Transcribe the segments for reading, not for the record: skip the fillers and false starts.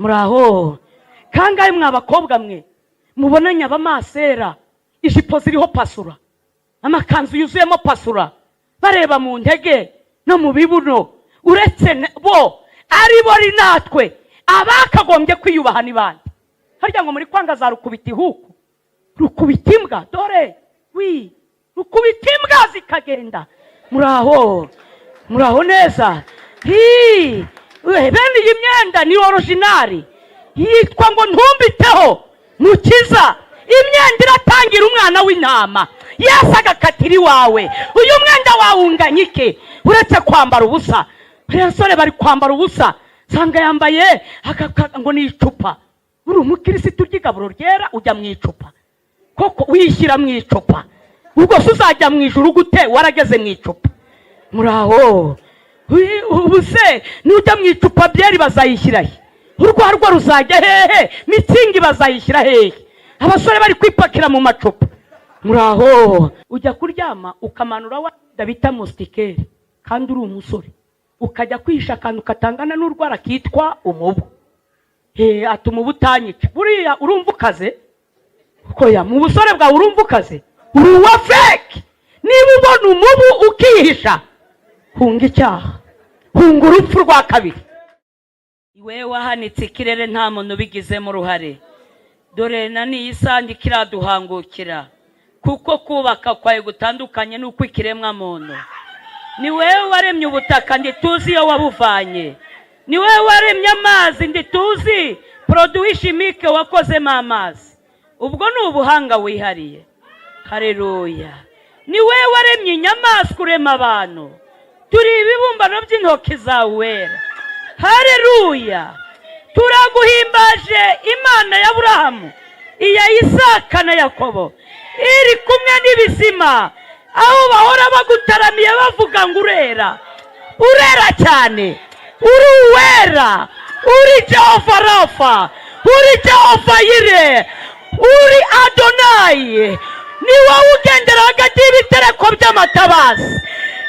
muraho kangahe mwabakobwa mwe mubonanye abamasera ijipo ziriho pasura amakanzu yuzuyemo pasura bareba mu ntege no mu bibuno uretse bo ari bo natwe abakagombye kwiyubaha ni bande harya ngo muri kwanga za rukubita ihuku rukubita imbwa dore rukubita imbwa zikagenda muraho neza bene iyi myenda ni originali yitwa ngo ntumbiteho mukiza imyenda iratangira umwana w'intama Yesu agakatira iwawe uyu mwenda wawunganya iki uretse kwambara ubusa abasore bari kwambara ubusa sanga yambaye ngo ni icupa uri umukirisitu ry'igaburo ryera ujya mu icupa koko wishyira mu icupa ubwo se uzajya mu ijuru gute warageze mu icupa muraho ubu se nujya mu icupa byeri bazayishyira he urwarwa ruzajya hehe mitsingi bazayishyira hehe abasore bari kwipakira mu macupa muraho ujya kuryama ukamanura wenda bita mustikeri kandi uri umusore ukajya kwisha akantu katangana n'urwara kitwa umubu atuma ubutanyica buriya urumva ukaze koya mu busore bwawe urumva ukaze uri uwa fake niba ubona umubu ukihisha hunga icyaha hunga urupfu rwa kabiri iwe wahanitse ikirere nta muntu ubigizemo uruhare dore na niyi sandi kiraduhangukira kuko kubaka kwawe gutandukanye n'uko ikiremwa muntu ni wewe waremye ubutaka ndituzi iyo wabuvanye ni wewe waremye amazi ndituzi produit chimique wakozemo amazi ubwo ni ubuhanga wihariye haleluya ni wewe waremye inyamaswa urema abantu turi ibibumbano by'intoki zawe wera haleluya turaguhimbaje Imana ya Aburahamu iya Isaka na Yakobo iri kumwe n'ibizima aho bahora bagutaramiye bavuga ngo urera cyane uri uwera uri Jehova Rafa uri Jehova Yire uri Adonai ni wowe ugendera hagati y'ibitereko by'amatabazi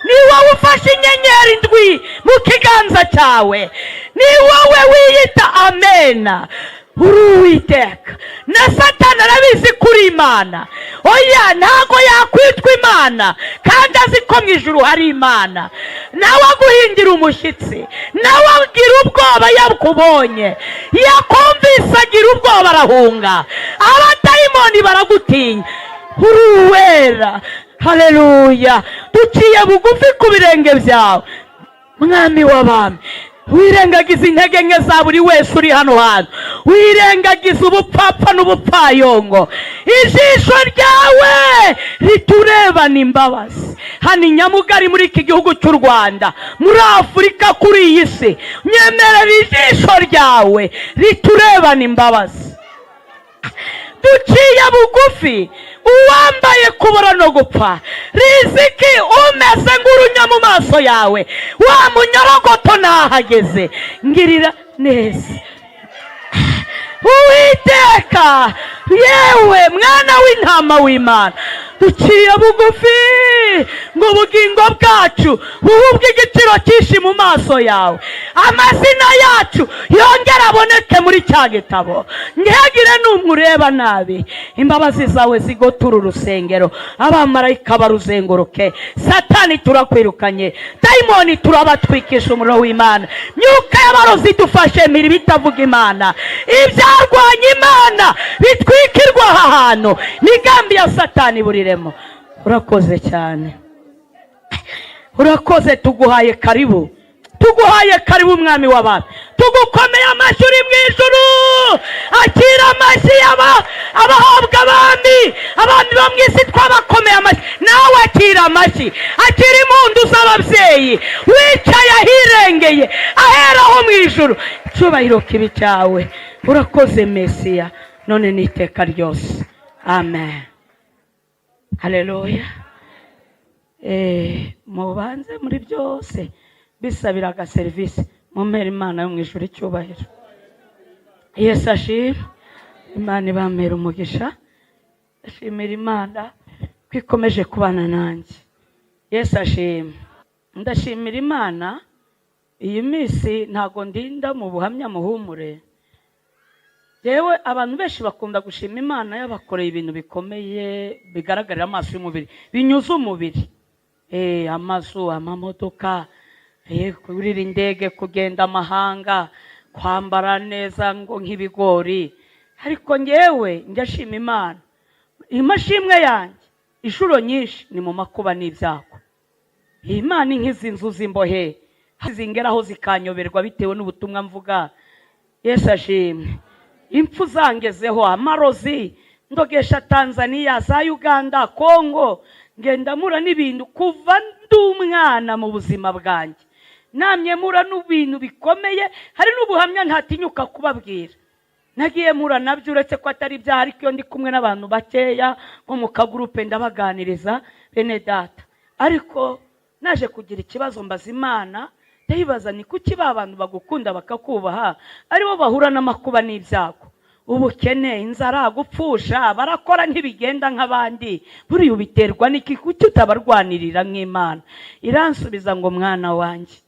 ni wowe ufashe inyenyeri ndwi mu kiganza cyawe ni wowe wiyita amena uri Uwiteka na Satani arabizi kuri Imana oya ntago yakwitwa Imana kandi azi ko mu ijuru hari Imana nawe aguhindira umushyitsi nawe agira ubwoba yakubonye yakumvise agira ubwoba arahunga abadayimoni baragutinya uri uwera haleluya duciye bugufi ku birenge byawe mwami w'abami wirengagiza intege nke za buri wese uri hano hantu wirengagiza ubupfapfa n'ubupfayongo ijisho ryawe riturebana imbabazi hano Nyamugari muri iki gihugu cy'u Rwanda muri Afurika kuri iyi si nyemerera ijisho ryawe riturebana imbabazi duciye bugufi uwambaye kubura no gupfa riziki umeze ng'urunya mu maso yawe wa munyorogoto nahageze ngirira neza Uwiteka yewe mwana w'intama w'Imana duciye bugufi ngo ubugingo bwacu buhubwe igiciro cyinshi mu maso yawe amazina yacu yongera aboneke muri cya gitabo ntihagire n'umwe ureba nabi imbabazi zawe zigotura urusengero abamarayika baruzenguruke Satani turakwirukanye dayimoni turabatwikisha umuriro w'Imana myuka y'abarozi dufashe miri bitavuga Imana ibyarwanya Imana bitwikirwa aha hantu migambi ya Satani buriremo urakoze cyane urakoze tuguhaye karibu mwami w'abantu tugukomeye amashyi uri mu ijuru akira amashyi abahabwa abami bo mu isi twabakomeye amashyi nawe akira amashyi akira impundu z'ababyeyi wicaye ahirengeye aheraho mu ijuru icyubahiro kibi cyawe urakoze Mesiya none n'iteka ryose amen haleluya mubanze muri byose bisabiraga serivisi mumera Imana yo mu ijuru icyubahiro Yesu ashimwe Imana ibamera umugisha ashimira Imana ko ikomeje kubana nanjye Yesu ashimwe ndashimira Imana iyi minsi ntago ndinda mu buhamya muhumure yewe abantu benshi bakunda gushima Imana yabakoreye ibintu bikomeye bigaragarira amaso y'umubiri, binyuze umubiri. Amazu, amamodoka, kurira indege, kugenda amahanga, kwambara neza ngo nk'ibigori. Ariko ngewe ndashima Imana. Imashimwe yanjye inshuro nyinshi ni mu makuba n'ibyago. Imana nk'izi nzu z'imbohe zingeraho zikanyoberwa bitewe n'ubutumwa mvuga. Yesu ashimwe. Impfu zangezeho, amarozi, ndogesha Tanzania, za Uganda, Kongo, ngenda mura n'ibintu kuva ndi umwana mu buzima bwanjye. Namye mura n'ibintu bikomeye, hari n'ubuhamya ntatinyuka kubabwira. Nagiye mura nabyo uretse ko atari bya, ariko iyo ndi kumwe n'abantu bakeya nko mu kagurupe ndabaganiriza bene data. Ariko naje kugira ikibazo mbaza Imana, ndayibaza ni kuki abantu bagukunda bakakubaha aribo bahura n'amakuba n'ibyago, ubukene, inzara, gupfusha, barakora ntibigenda nk'abandi, buriya ubiterwa n'iki? Kuki utabarwanirira nk'Imana? Iransubiza ngo mwana wanjye,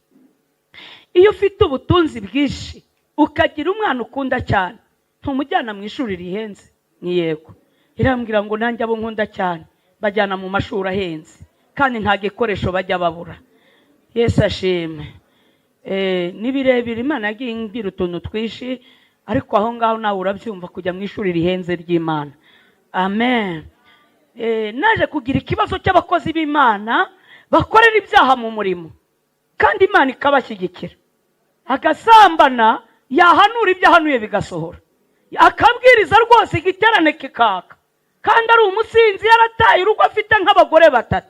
iyo ufite ubutunzi bwinshi ukagira umwana ukunda cyane, ntumujyana mu ishuri rihenze? Ni yego. Irambwira ngo nanjye abo nkunda cyane bajyana mu mashuri ahenze kandi nta gikoresho bajya babura. Yesu ashimwe. Ni birebire Imana yagiye imbwira utuntu twishi, ariko aho ngaho nawe urabyumva kujya mu ishuri rihenze ry'Imana. Amen. Naje kugira ikibazo cy'abakozi b'Imana bakorera ibyaha mu murimo kandi Imana ikabashyigikira. Agasambana, yahanura ibyo ahanuye bigasohora, akabwiriza rwose igiterane kikaka, kandi ari umusinzi yarataye urugo afite nk'abagore 3.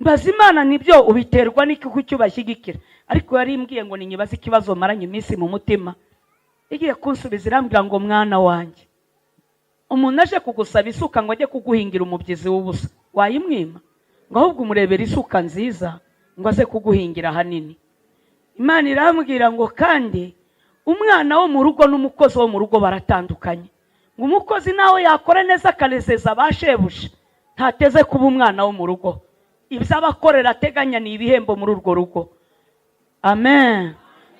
Mbaza Imana nibyo ubiterwa n'iki kuki ubashyigikira? Ariko yari imbwiye ngo ninyibaze ikibazo maranye iminsi mu mutima. Igiye kunsubiza irambwira ngo mwana wanjye, umuntu aje kugusaba isuka ngo ajye kuguhingira umubyizi w'ubusa, wayimwima? Ngo ahubwo umurebera isuka nziza ngo aze kuguhingira hanini. Imana irambwira ngo kandi umwana wo mu rugo n'umukozi wo mu rugo baratandukanye. Ngo umukozi nawe yakora neza akanezeza abashebuje, ntateze kuba umwana wo mu rugo. Ibyo abakorera ateganya ni ibihembo muri urwo rugo. Amen.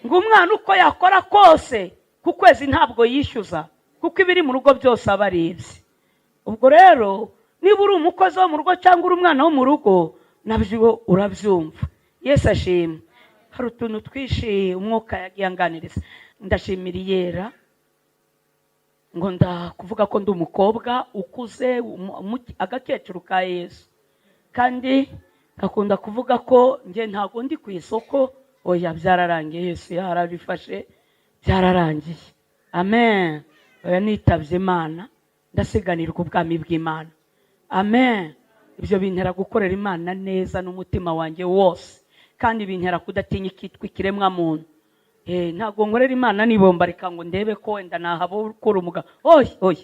Ngo umwana uko yakora kose ku kwezi ntabwo yishyuza, kuko ibiri mu rugo byose aba aribye. Ubwo rero niba uri umukozi wo mu rugo cyangwa uri umwana wo mu rugo, nabyo urabyumva. Yesu ashimwe. Hari utuntu twishi umwuka yagiye anganiriza. Ndashimira Iyera ngo ndakuvuga ko ndi umukobwa ukuze, agakecuru ka Yesu, kandi ngakunda kuvuga ko nge ntago ndi ku isoko. Oya, byararangiye, Yesu yarabifashe, byararangiye. Amen. Oya, nitabye Imana, ndasiganirwa ubwami bw'Imana. Amen. Ibyo bintera gukorera Imana neza n'umutima wanjye wose, kandi bintera kudatinya ikitwa ikiremwa muntu. Ntago nkorera Imana nibomba reka ngo ndebe ko wenda nahabo ukora umugabo. Oya.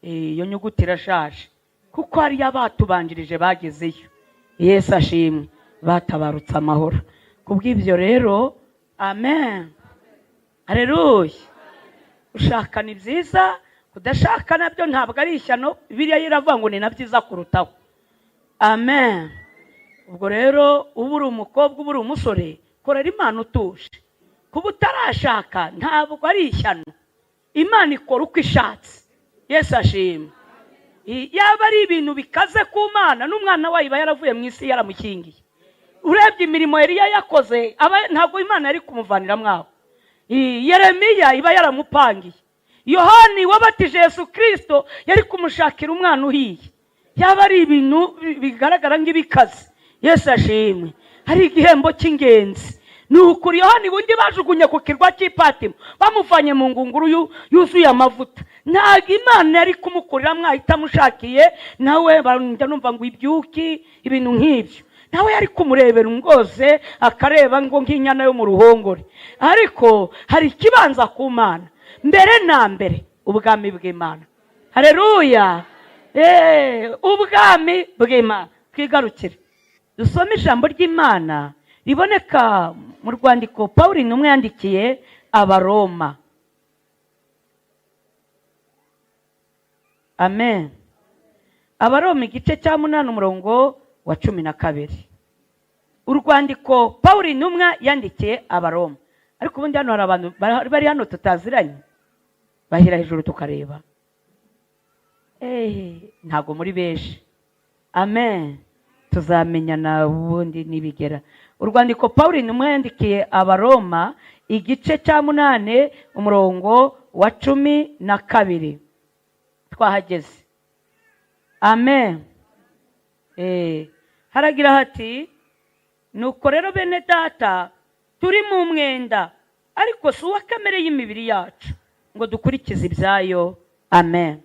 Iyo nyuguti irashaje, kuko hari abatubanjirije bagezeyo. Yesu ashimwe, batabarutse amahoro. Kubw'ibyo rero, amen. Haleluya. Ushaka ni byiza, kudashaka nabyo ntabwo ari ishyano. Bibiliya iravuga ngo ni na byiza kurutaho. Amen. Ubwo rero uba uri umukobwa, uba uri umusore, korera Imana utuje. Kuba utarashaka ntabwo ari ishyano. Imana ikora uko ishatse. Yesu ashimwe. Yaba ari ibintu bikaze ku Mana, n'umwana wayo iba yaravuye mu isi yaramukingiye. Urebye imirimo Eliya yakoze, ntabwo Imana yari kumuvanira mwaho. Yeremiya iba yaramupangiye. Yohani wabatije Yesu Kristo yari kumushakira umwana uhiye. Yaba ari ibintu bigaragara nk'ibikaze. Yesu ashimwe. Hari igihembo cy'ingenzi. Nukuri Yohani bundi bajugunye ku kirwa cy'Ipatimo, bamuvanye mu ngunguru yuzuye amavuta. Ntago Imana yari kumukurira mwahita mushakiye nawe barunjya numva ngo ibyuki ibintu nk'ibyo. Nawe yari kumurebera umgoze akareba ngo nk'inyana yo mu ruhongore. Ariko hari ikibanza ku Mana, mbere na mbere ubwami bw'Imana. Haleluya. Ubwami bw'Imana. Twigarukire dusome ijambo ry'Imana riboneka mu rwandiko Pawulo intumwa yandikiye Abaroma. Amen. Abaroma igice cya 8 umurongo wa 12. Urwandiko Pawulo intumwa yandikiye Abaroma. Ariko ubundi hano hari abantu bari hano tutaziranye, bahira hejuru tukareba. Ntago muri benshi. Amen. Tuzamenyana ubundi nibigera. Urwandiko Pawulo numwandikiye Abaroma igice cya 8 umurongo wa 12. Twahageze. Amen. Haragira hati, nuko rero bene data turi mu mwenda, ariko si uwa kamere y'imibiri yacu ngo dukurikize ibyayo. Amen.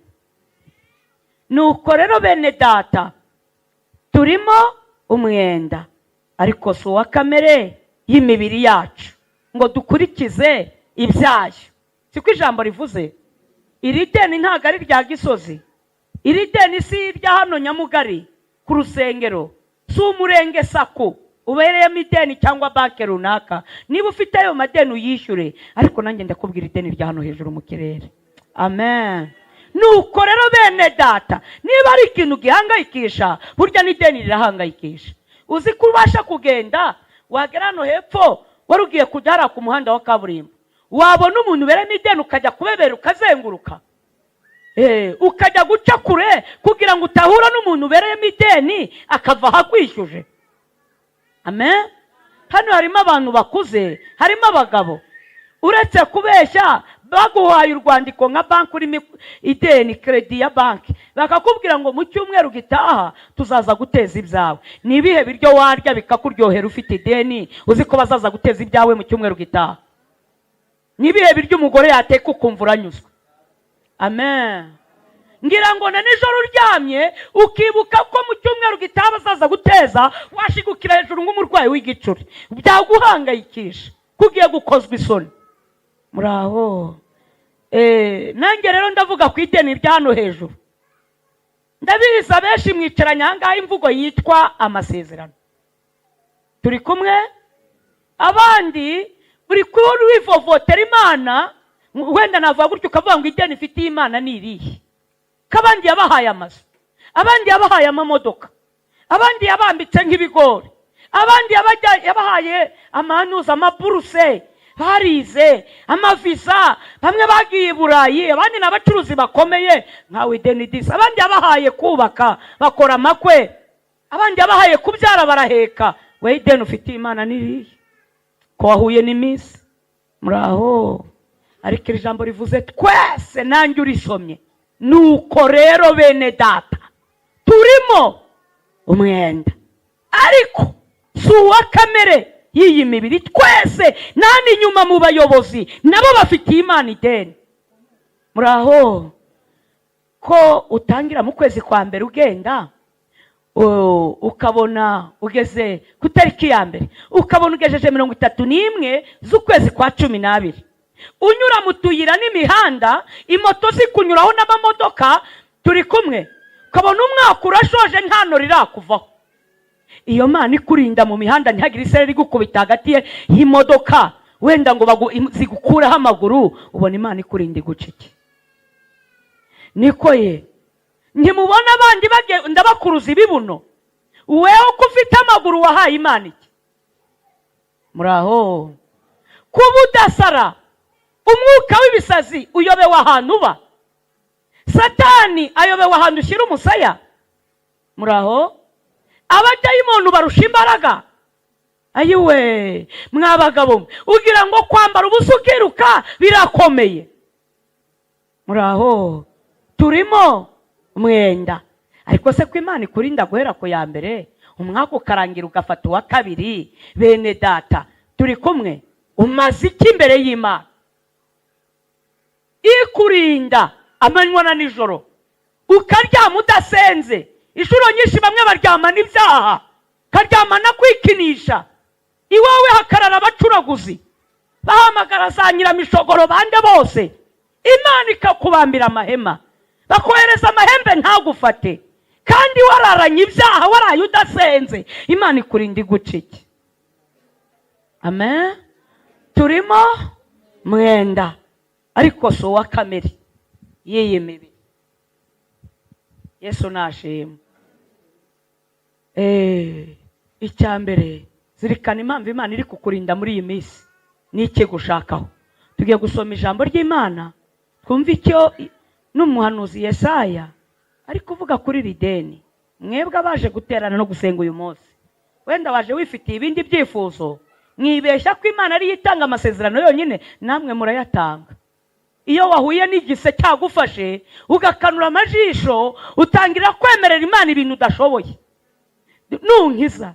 Nuko rero bene data turimo umwenda, ariko si uwa kamere y'imibiri yacu ngo dukurikize ibyayo. Siko ijambo rivuze. Iri deni ntago ari rya Gisozi. Iri deni si irya hano Nyamugari ku rusengero. Si umurenge sako ubereyemo ideni cyangwa banki runaka. Niba ufite ayo madeni uyishyure, ariko nanjye ndakubwira ideni rya hano hejuru mu kirere. Amen. Nuko rero bene data, niba ari ikintu gihangayikisha, burya n'ideni rirahangayikisha. Uzi ko ubasha kugenda wagera hano hepfo warugiye kujya ku muhanda wa kaburimbo, wabona umuntu ubereyemo ideni ukajya kubebera ukazenguruka, ukajya guca kure kugira ngo utahura n'umuntu ubereyemo ideni akava ahakwishyuje. Amen. Hano harimo abantu bakuze, harimo abagabo. Uretse kubeshya baguhaye urwandiko nka banki urimo ideni, kredi ya banki, bakakubwira ngo mu cyumweru gitaha tuzaza guteza ibyawe. Nibihe biryo warya bikakuryohera ufite ideni uzi ko bazaza guteza ibyawe mu cyumweru gitaha? Nibihe biryo umugore yateka ukumva uranyuzwe? Amen. Ngira ngo na nijoro uryamye ukibuka ko mu cyumweru gitaha bazaza guteza, washigukira hejuru nk'umurwayi w'igicuri, byaguhangayikisha, kugiye gukozwa isoni. Muraho. Nanjye rero ndavuga ku ideni rya hano hejuru. Ndabizi abenshi mwicaranye ahangaha imvugo yitwa amasezerano. Turi kumwe? Abandi uri kuri wivovotera Imana, wenda navuga gutyo ukavuga ngo ideni ifitiye Imana ni irihe. Kabandi yabahaye amazu, abandi yabahaye amamodoka, abandi yabambitse nk'ibigori, abandi yabahaye amanuza, amaburuse, barize, amavisa, bamwe bagiye Burayi, abandi n'abacuruzi bakomeye nkawe Denidis, abandi yabahaye kubaka bakora amakwe, abandi yabahaye kubyara baraheka. We ideni ufitiye Imana ni irihe? Ko wahuye n'iminsi. Muraho. Ariko iri jambo rivuze twese, nanjye urisomye. Nuko rero bene data turimo umwenda, ariko si uwa kamere y'iyi mibiri. Twese nani nyuma mu bayobozi nabo bafitiye Imana ideni. Muraho. Ko utangira mu kwezi kwa mbere ugenda, ukabona ugeze ku tariki ya mbere, ukabona ugejeje 31 z'ukwezi kwa 12, unyura mu tuyira n'imihanda, imoto zikunyuraho n'amamodoka, turi kumwe, ukabona umwaka urashoje ntano rirakuvaho. Iyo Mana ikurinda mu mihanda ntihagire isereri gukubita hagati y'imodoka wenda ngo zigukuraho amaguru, ubona Imana ikurinda igucike. Niko ye. Ntimubona abandi bagenda bakuruza ibibuno, wewe ko ufite amaguru wahaye Imana iki? Muraho. Kuba udasara, umwuka w'ibisazi uyobewe ahantu uba, Satani ayobewe ahantu ushyira umusaya. Muraho. Abadayimoni barusha imbaraga. Ayiwe, mwabagabo, ugira ngo kwambara ubusa ukiruka birakomeye. Muraho. Turimo umwenda, ariko se ko Imana ikurinda guhera ku ya mbere, umwaka ukarangira ugafata uwa kabiri. Bene data turi kumwe, umaze iki imbere y'Imana? Ikurinda amanywa na nijoro, ukaryama udasenze. Inshuro nyinshi bamwe baryamana ibyaha, karyamana kwikinisha. Iwawe hakarara abacuraguzi, bahamagara za nyiramishogoro bande bose, Imana ikakubambira amahema, bakohereza amahembe ntagufate, kandi wararanye ibyaha, waraye udasenze. Imana ikurinda igucike. Amen. Turimo mwenda, ariko so wa kamere yeye mibi. Yesu nashimwe. Icyambere, zirikana impamvu Imana iri kukurinda muri iyi minsi. Niki gushakaho? Tugiye gusoma ijambo ry'Imana, twumva icyo n'umuhanuzi Yesaya ari kuvuga kuri rideni. Mwebwe abaje guterana no gusenga uyu munsi, wenda waje wifitiye ibindi byifuzo, mwibeshya ko Imana ari itanga amasezerano yonyine, namwe murayatanga. Iyo wahuye n'igise cyagufashe ugakanura amajisho, utangira kwemerera Imana ibintu udashoboye. Nunkiza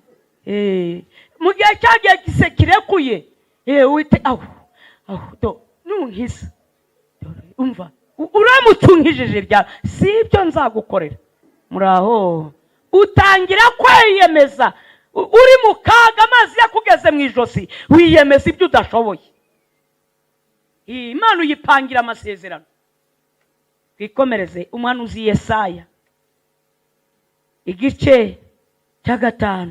mu gihe cyagiye gise kirekuye, wite nunkiza, umva uramutse unkijije rya si ibyo nzagukorera. Muraho utangira kwiyemeza, uri mu kaga amazi yakugeze mu ijosi, wiyemeza ibyo udashoboye. Imana uyipangira amasezerano. Twikomereze umuhanuzi Yesaya igice cya 5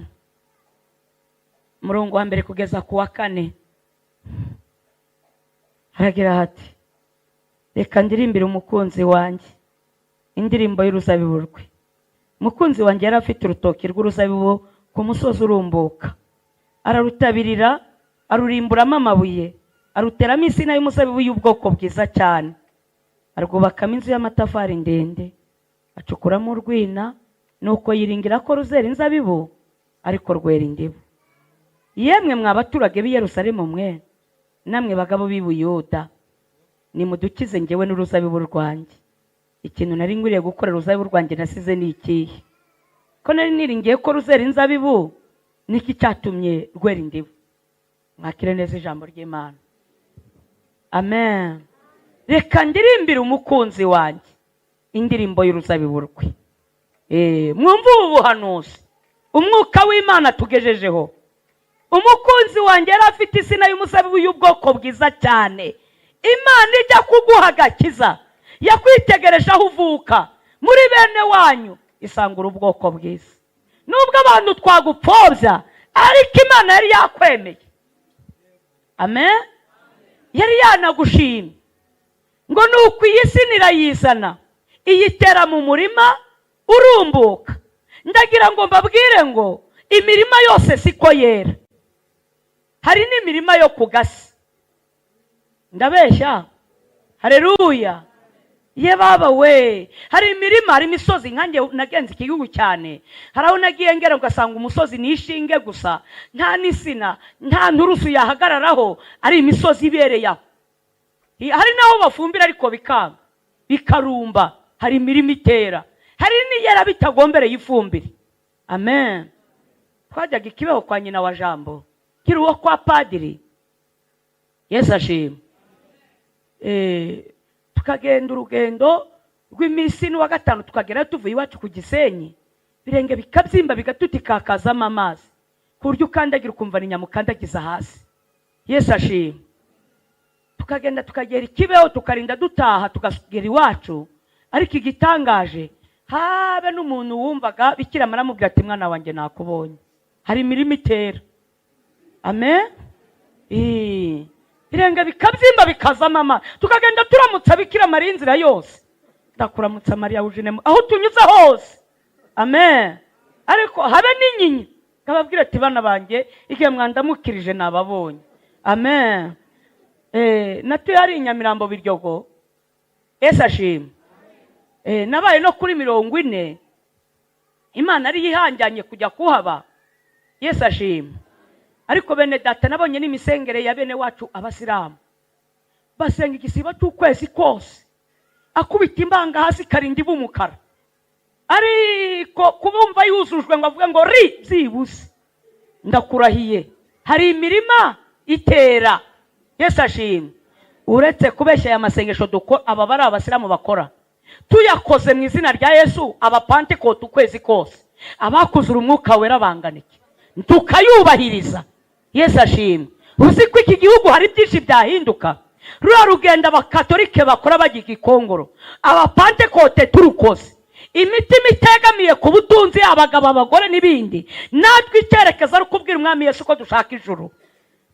umurongo wa 1 kugeza ku wa 4. Haragira hati: reka ndirimbire umukunzi wanjye indirimbo y'uruzabibu rwe. Umukunzi wanjye yari afite urutoki rw'uruzabibu ku musozi urumbuka, ararutabirira, arurimburamo amabuye, aruteramo insina y'umuzabibu y'ubwoko bwiza cyane, arwubakamo inzu y'amatafari ndende, acukuramo urwina, nuko yiringira ko ruzera inzabibu, ariko rwera indibu. Yemwe mwa baturage b'i Yerusalemu mwe, namwe bagabo b'i Buyuda, nimudukize njyewe n'uruzabibu rwanjye. Ikintu nari ngwiriye gukorera uruzabibu rwanjye nasize ni ikihe? Ko nari niringiye ko ruzera inzabibu, niki cyatumye rwera indibu? Mwakire neza ijambo ry'Imana. Amen. Reka ndirimbire umukunzi wanjye indirimbo y'uruzabibu rwe. Mwumva ubu buhanuzi umwuka w'Imana tugejejeho. Umukunzi wanjye yari afite insina y'umuzabibu y'ubwoko bwiza cyane. Imana ijya kuguha agakiza, yakwitegereje aho uvuka muri bene wanyu, isangura ubwoko bwiza. Nubwo abantu twagupfobya, ariko Imana yari yakwemeye. Amen. Yari yanagushimye ngo nuko iyi si nirayizana, iyitera mu murima urumbuka. Ndagira ngo mbabwire ngo imirima yose siko yera, hari n'imirima yo kugasi. Ndabeshya? Haleluya. Ye baba we, hari imirima, hari imisozi. Nkanjye nagenze igihugu cyane, haraho nagiye ngera ugasanga umusozi ni ishinge gusa, nta nisina, nta nturusu yahagararaho, ari imisozi ibereye aho. Hari naho bafumbira ariko bikanga, bikarumba. Hari imirima itera, hari n'iyera bitagombereye ifumbire. Amen. Twajyaga ikibeho kwa nyina wa Jambo, kiruwo kwa padiri. Yesu ashimwe. Tukagenda urugendo rw'iminsi n'uwa 5, tukagera tuvuye iwacu ku Gisenyi, birenge bikabyimba bigatutikakazamo amazi, ku buryo ukandagira ukumva ni nyamukandagiza hasi. Yesu ashimwe. Tukagenda tukagera ikibeho, tukarinda dutaha tugasugera iwacu, ariko igitangaje habe n'umuntu wumvaga Bikira Mariya amubwira ati mwana wanjye nakubonye. Hari imirima itera. Amen. Birenge bikabyimba bikazamo amazi, tukagenda turamutsa Bikira Mariya inzira yose. Ndakuramutsa Mariya ujine aho tunyuze hose. Amen. Ariko habe n'inyinya kababwira ati bana banjye igihe mwandamukirije nababonye. Amen. Natuye ari Nyamirambo Biryogo. Yesu ashimwe. Nabaye no kuri 40, Imana ari yihanjanye kujya kuhaba. Yesu ashimwe. Ariko bene data nabonye n'imisengere ya bene wacu abasilamu, basenga igisiba cy'ukwezi kose, akubita imbanga hasi karindi b'umukara, ariko kubumva yuzujwe ngo avuge ngo zibuse. Ndakurahiye hari imirima itera. Yesu ashimwe. Uretse kubeshya ya masengesho aba bari abasilamu bakora, tuyakoze mu izina rya Yesu, abapantekote ukwezi kose, abakuzura umwuka wera banganike, tukayubahiriza. Yesu ashimwe. Uzi ko iki gihugu hari byinshi byahinduka. Rura rugenda abakatolike bakora bagiga ikongoro, abapantekote turukoze, imitima itegamiye ku butunzi, abagabo abagore n'ibindi. Natwe icyerekezo ari kubwira umwami Yesu ko dushaka ijuru.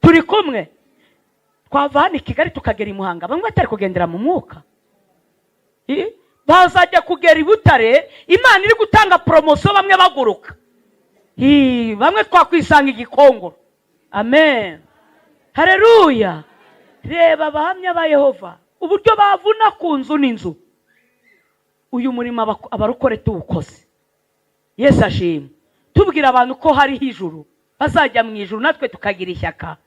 Turi kumwe. Twava hano i Kigali tukagera i Muhanga, bamwe batari kugendera mu mwuka. Bazajya kugera i Butare, Imana iri gutanga promotion bamwe baguruka. Bamwe twakwisanga igikongoro. Amen. Haleluya. Reba abahamya ba Yehova uburyo bavuna ku nzu n'inzu. Uyu murimo abarokore tuwukoze. Yesu ashimwe. Tubwira abantu ko hariho ijuru, bazajya mu ijuru, natwe tukagira ishyaka.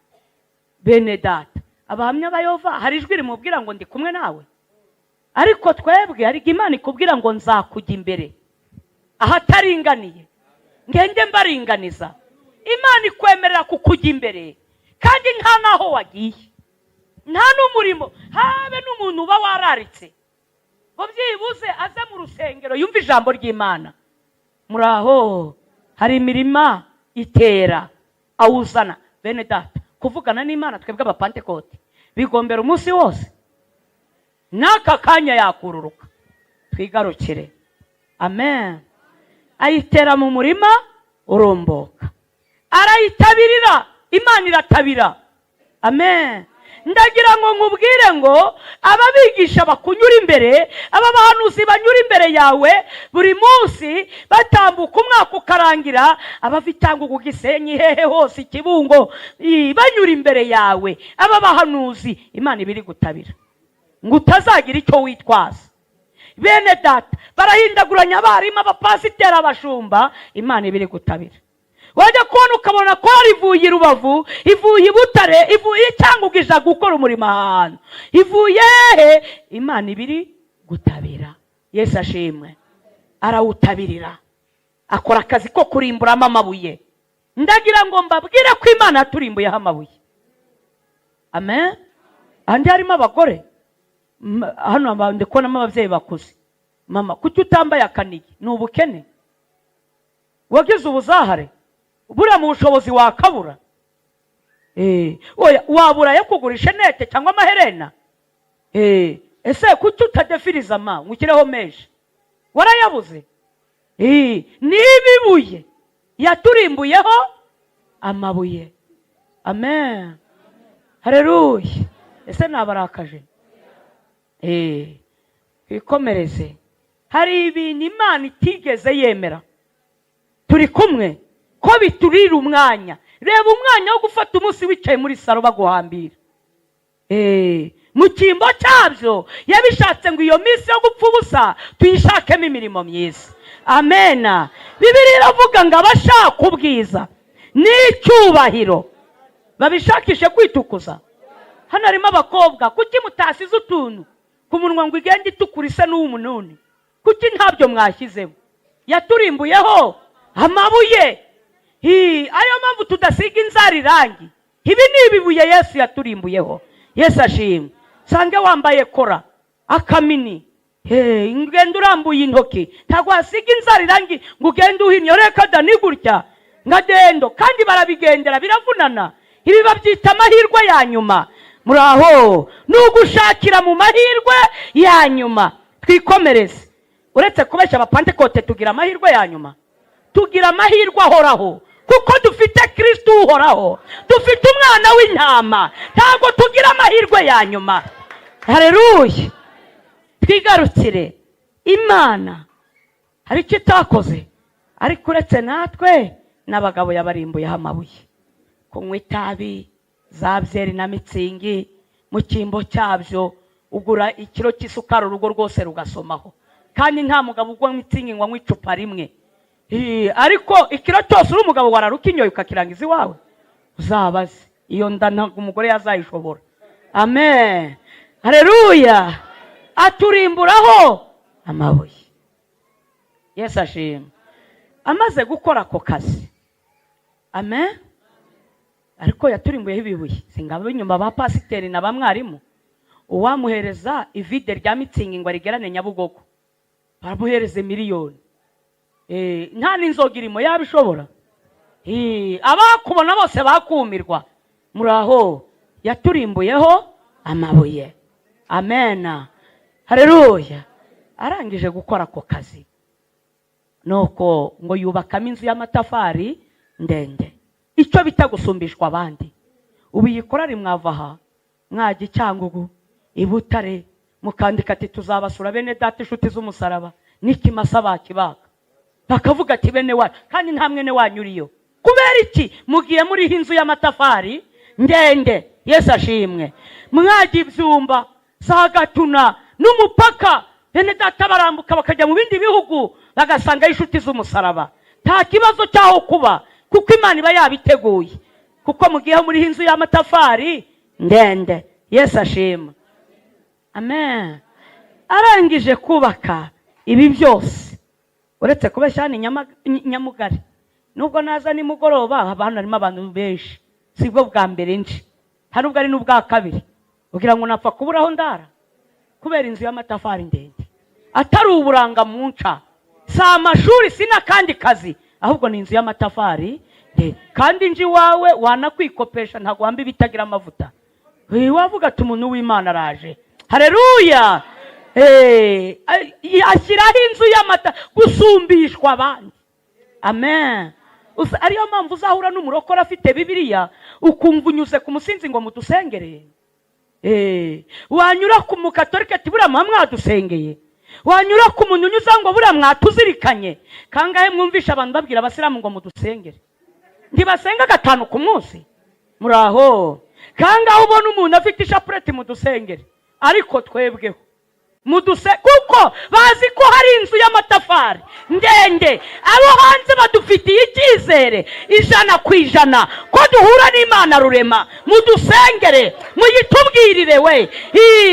Bene data, abahamya ba Yehova hari ijwi rimubwira ngo ndi kumwe nawe, ariko twebwe hari Imana ikubwira ngo nzakujya imbere ahataringaniye, ngende mbaringaniza. Imana ikwemerera kukujya imbere kandi nta naho wagiye, nta n'umurimo, habe n'umuntu uba wararitse ngo byibuze aze mu rusengero yumva ijambo ry'Imana. Muraho, hari imirima itera awuzana. Bene data, kuvugana n'Imana twebwe abapantekote bigombera umunsi wose, n'aka kanya yakururuka. Twigarukire. Amen. Ayitera mu murima uromboka, arayitabirira, Imana iratabira. Amen. Ndagira ngo nkubwire ngo ababigisha bakunyura imbere, aba bahanuzi banyura imbere yawe buri munsi batambuka umwaka ukarangira, abavitanga ku Gisenyi hehe hose Kibungo banyura imbere yawe, aba bahanuzi Imana ibiri gutabira ngo utazagira icyo witwaza. Bene data, barahindaguranya abarimu, abapasiteri, abashumba, Imana ibiri gutabira. Wajya kubona ukabona ko ivuye Rubavu, ivuye Butare, ivuye cyangwa ugija gukora umurimo ahantu, ivuye Imana ibiri gutabira. Yesu ashimwe. Arawutabirira, akora akazi ko kurimburamo amabuye. Ndagira ngo mbabwire ko Imana yaturimbuyeho amabuye. Amen. Andi harimo abagore hano ndikubonamo ababyeyi bakuze. Mama, kuki utambaye akanigi? Ni ubukene? Wagize ubuzahare? Buriya mu bushobozi wakabura? Oya, wabura yo kugura ishenete cyangwa amaherena? Ese kuki utadefiriza ukireho meje? Warayabuze? Nibibuye yaturimbuyeho amabuye. Amen. Haleluya. Ese nabarakaje? Twikomereze. Hari ibintu Imana itigeze yemera. Turi kumwe ko biturira umwanya. Reba umwanya wo gufata umunsi wicaye muri saro baguhambira. Mu cyimbo cyabyo yabishatse ngo iyo minsi yo gupfa ubusa tuyishakemo imirimo myiza. Amena. Bibiliya iravuga ngo abashaka ubwiza n'icyubahiro babishakishe kwitukuza. Hano harimo abakobwa, kuki mutasize utuntu ku munwa ngo igende itukura isa n'umununi? Kuki ntabyo mwashyizemo? Yaturimbuyeho amabuye. Ayo mpamvu tudasiga inzara irangi. Ibi ni ibibuye Yesu yaturimbuyeho. Yesu ashimwe. Sange wambaye kora akamini, ngende urambuye intoki, ntabwo wasiga inzara irangi ngo ugende uhinnye. Reka da ni gutya ngadendo, kandi barabigendera biravunana. Ibi babyita amahirwe ya nyuma. Muraho, nugushakira mu mahirwe ya nyuma. Twikomereze. Uretse kubesha abapantekote tugira amahirwe ya nyuma, tugira amahirwe ahoraho kuko dufite Kristo uhoraho, dufite umwana w'intama. Ntabwo tugira amahirwe ya nyuma. Haleluya. Twigarukire. Imana hari icyo itakoze, ariko uretse natwe n'abagabo yabarimbuyeho amabuye. Kunywa itabi, za byeri na mitsingi, mu cyimbo cyabyo ugura ikiro cy'isukari urugo rwose rugasomaho, kandi nta mugabo ugwa mitsingi ngo anywe icupa rimwe. Ariko ikiro cyose uri umugabo wararukinyoye ukakirangiza iwawe, uzabaze iyo nda ntabwo umugore yazayishobora. Amen. Haleluya. Aturimburaho amabuye. Yesu ashimwe. Amaze gukora ako kazi. Amen. Ariko yaturimbuyeho ibibuye. Singabo inyuma ba pasiteri na ba mwarimu, uwamuhereza ivide rya mitsingi ngo arigerane Nyabugogo baramuhereze miliyoni. Nta n'inzoga irimo yabishobora. Abakubona bose bakumirwa. Muraho, yaturimbuyeho amabuye. Amen. Haleluya. Arangije gukora ako kazi, nuko ngo yubakamo inzu y'amatafari ndende, icyo bita gusumbishwa abandi. Ubu yikora rimwavaha mwaji Cyangugu, Ibutare, mukandika ati tuzabasura bene data inshuti z'umusaraba n'ikimasa bakibaga, bakavuga ati bene wacu, kandi nta mwene wanyu uriyo. Kubera iki? Mugiye muri inzu y'amatafari ndende. Yesu ashimwe. Mwaji ibyumba za Gatuna n'umupaka, bene data barambuka bakajya mu bindi bihugu bagasanga inshuti z'umusaraba. Nta kibazo cyaho kuba, kuko Imana iba yabiteguye, kuko mu gihe muri inzu y'amatafari ndende. Yesu ashima. Amen. Arangije kubaka ibi byose, uretse kubeshya ni Nyamugari, nubwo naza nimugoroba abantu harimo abantu benshi, sibwo bwa mbere nje, hari ubwo ari n'ubwa kabiri, ugira ngo napfa kuburaho ndara kubera inzu y'amatafari ndende. Atari uburanga mu nca, si amashuri, sina kandi kazi, ahubwo ni inzu y'amatafari ndende. Kandi nje iwawe wanakwikopesha, ntabwo wamba ibitagira amavuta. Wavuga ati umuntu w'Imana araje. Haleluya. Ashyiraho inzu y'amata gusumbishwa abandi. Amen. Ariyo mpamvu uzahura n'umurokore afite Bibiliya ukumva unyuze ku musinzi ngo mudusengere. Wanyura ku mukatolika ati buriya mwadusengeye. Wanyura ku muntu unyuza ngo buriya mwatuzirikanye. Kangahe mwumvisha abantu babwira abasilamu ngo mudusengere? Ntibasenga 5 ku munsi. Muraho. Kangahe ubona umuntu afite ishapureti mudusengere? Ariko twebweho kuko bazi ko hari inzu y'amatafari ndende. Abo hanze badufitiye icyizere 100% ko duhura n'Imana rurema. Mudusengere, muyitubwirire we,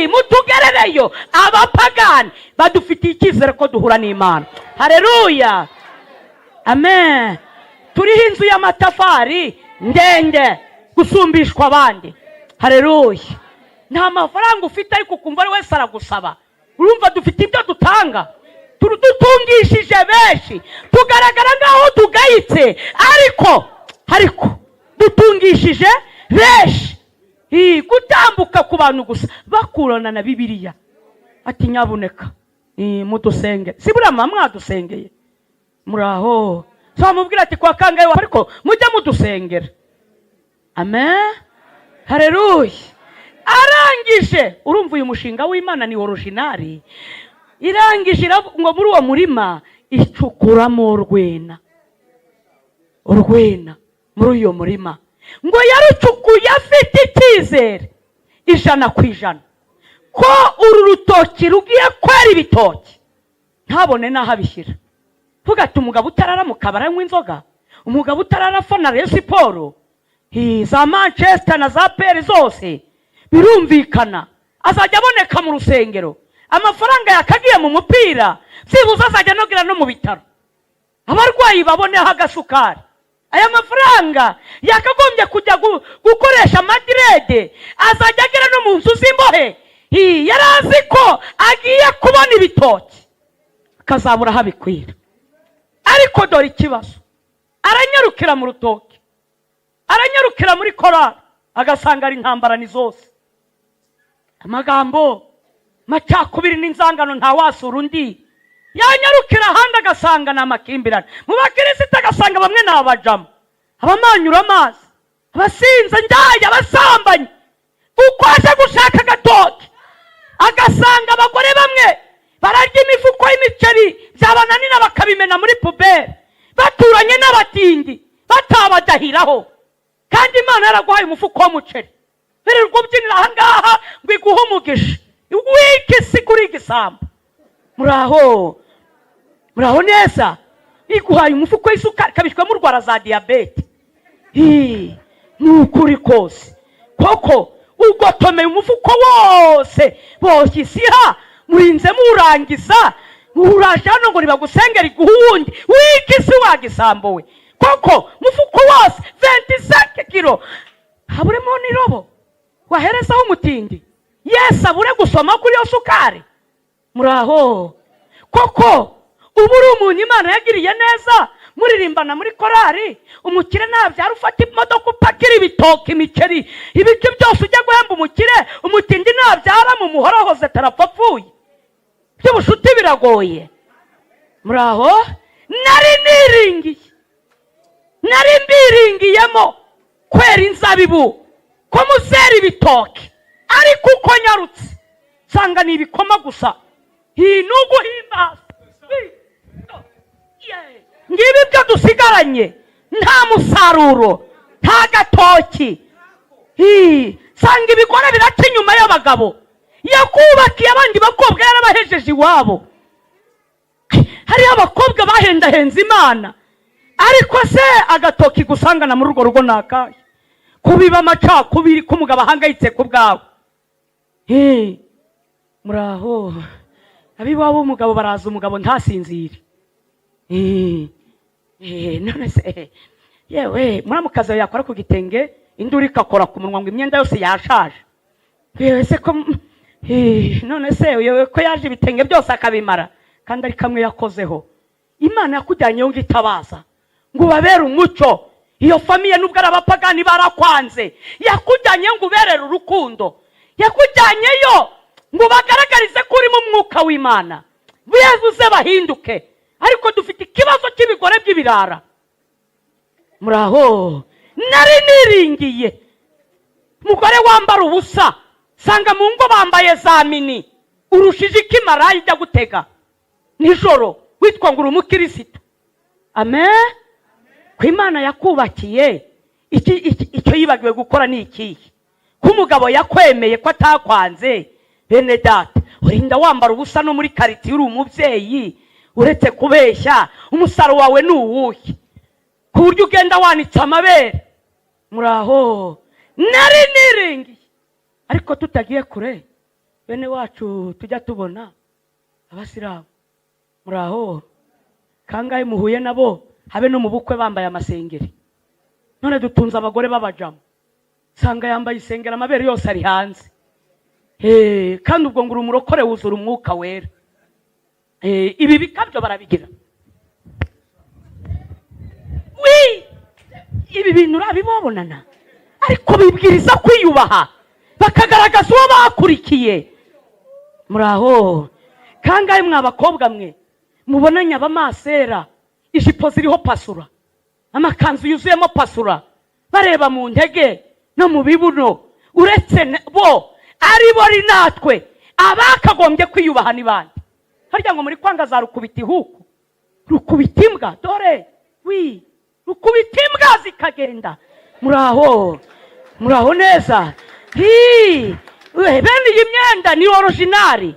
mutugerereyo. Abapagani badufitiye icyizere ko duhura n'Imana. Haleluya. Amen. Turiho inzu y'amatafari ndende gusumbishwa abandi. Haleluya. Nta mafaranga ufite ariko kumva ari wese aragusaba. Urumva dufite ibyo dutanga, turudutungishije benshi, tugaragara ngaho tugayitse, ariko dutungishije benshi. Gutambuka ku bantu gusa bakurana na Bibiliya ati nyabuneka mudusenge. Si buriya mwadusengeye? Muraho. So mubwira ati kwa kangahe ariko mujye mudusengera. Amen. Haleluya. Arangije, urumva uyu mushinga w'Imana ni originali. Irangije ngo muri uwo murima icukuramo urwena muri uyo murima. Ngo yarucukuye afite icyizere 100% ko uru rutoki rugiye kwera ibitoki, ntabone naho abishyira. Vuga ati umugabo utarara mu kabara anywa inzoga, umugabo utarara fana Rayon Sport, za Manchester na za Peri zose, birumvikana azajya aboneka mu rusengero. Amafaranga yakagiye mu mupira byibuze azajya nogira no mu bitaro, abarwayi baboneho agasukari. Aya mafaranga yakagombye kujya gukoresha Madrid, azajya agera no mu nzu z'imbohe. Yarazi ko agiye kubona ibitoki akazabura habikwira. Ariko dore ikibazo, aranyarukira mu rutoki, aranyarukira muri korali, agasanga ari intambara ni zose, amagambo macakubiri n'inzangano nta wasura undi. Yanyarukira ahandi agasanga na makimbirane mu bakirisitu, agasanga bamwe ni abajama, abamanyura amazi, abasinze ndaya, abasambanyi. Uko aje gushaka agatoki agasanga abagore bamwe bararya imifuko y'imiceri byabananira bakabimena muri pubere, baturanye n'abatindi batabadahiraho. Kandi Imana yaraguhaye umufuko w'umuceri, birirwa ubyinira ahangaha ngo iguhe umugisha, w'ikisi kuri igisambo. Muraho neza, iguhaye umufuko w'isukari kabishwe mu rwara za diyabete. Nukuri kose koko ugotomeye umufuko wose boshye isiha, murinze murangiza, uraje hano ngo nibagusengera iguhe uwundi w'ikisi wagisambo we. Koko mufuko wose 25 kilo haburemo n'irobo waherezaho umutindi. Yesu abure gusoma kuri yo sukari. Muraho. Koko uburi umuntu Imana yagiriye neza, muririmbana muri korari, umukire nabyara ufata imodoka upakira ibitoki, imiceri, ibiki byose ujya guhemba umukire, umutindi nabyara mu muhorohoze tarapfapfuye. By'ubushuti biragoye. Muraho. Nari mbiringiyemo kwera inzabibu, ko muzera ibitoki, ariko uko nyarutse sanga ni ibikoma gusa. Nuguhimbaza ngibi byo dusigaranye, nta musaruro, nta gatoki. Sanga ibigore biraca inyuma y'abagabo, yakubakiye abandi bakobwa yarabahejeje iwabo. Hariho abakobwa bahendahenze Imana, ariko se agatoki gusangana muri urwo rugo nakaye kubiba amacakubiri k'umugabo ahangayitse ku bwawe. Muraho abiwabo umugabo baraza umugabo ntasinzire. None se yewe muramukazi yakora ku gitenge induru ikakora ku munwa ngo imyenda yose yashaje. Ese ko none se yewe ko yaje ibitenge byose akabimara kandi ari kamwe yakozeho. Imana yakujyanye ngo itabaza ngo babere umuco. Iyo famiye nubwo arabapagani barakwanze, yakujyanye ngo uberere urukundo, yakujyanye yo ngo bagaragarize ko uri mu mwuka w'Imana, bivuze bahinduke. Ariko dufite ikibazo cy'ibigore by'ibirara. Muraho nari niringiye umugore wambara ubusa, sanga mu ngo bambaye za mini, urushije ikimara ijya gutega nijoro witwa ngo uri umukristo. Amen. Ko Imana yakubakiye icyo yibagiwe gukora ni ikihe? Ko umugabo yakwemeye ko atakwanze, bene data urinda wambara ubusa no muri kariti uri umubyeyi, uretse kubeshya umusaro wawe ni uwuhe ku buryo ugenda wanitse amabere. Muraho nari niringiye, ariko tutagiye kure bene wacu tujya tubona abasilamu. Muraho kangahe muhuye nabo habe no mu bukwe bambaye amasengeri. None dutunze abagore babajamo, sanga yambaye isengeri amabere yose ari hanze. Kandi ubwo ngo umurokore wuzura umwuka wera. Ibi bikabyo barabigira. Ibi bintu urabibonana, ariko bibwiriza kwiyubaha bakagaragaza uwo bakurikiye. Muraho kangahe mwabakobwa mwe mubonanya abamasera ijipo ziriho pasura, amakanzu yuzuyemo pasura, bareba mu ntege no mu bibuno, uretse bo ari bo ari natwe abakagombye kwiyubaha ni bandi. Harya ngo muri kwanga za rukubita ihuku, rukubita imbwa, dore rukubita imbwa zikagenda. Muraho neza. Bene iyi myenda ni originali,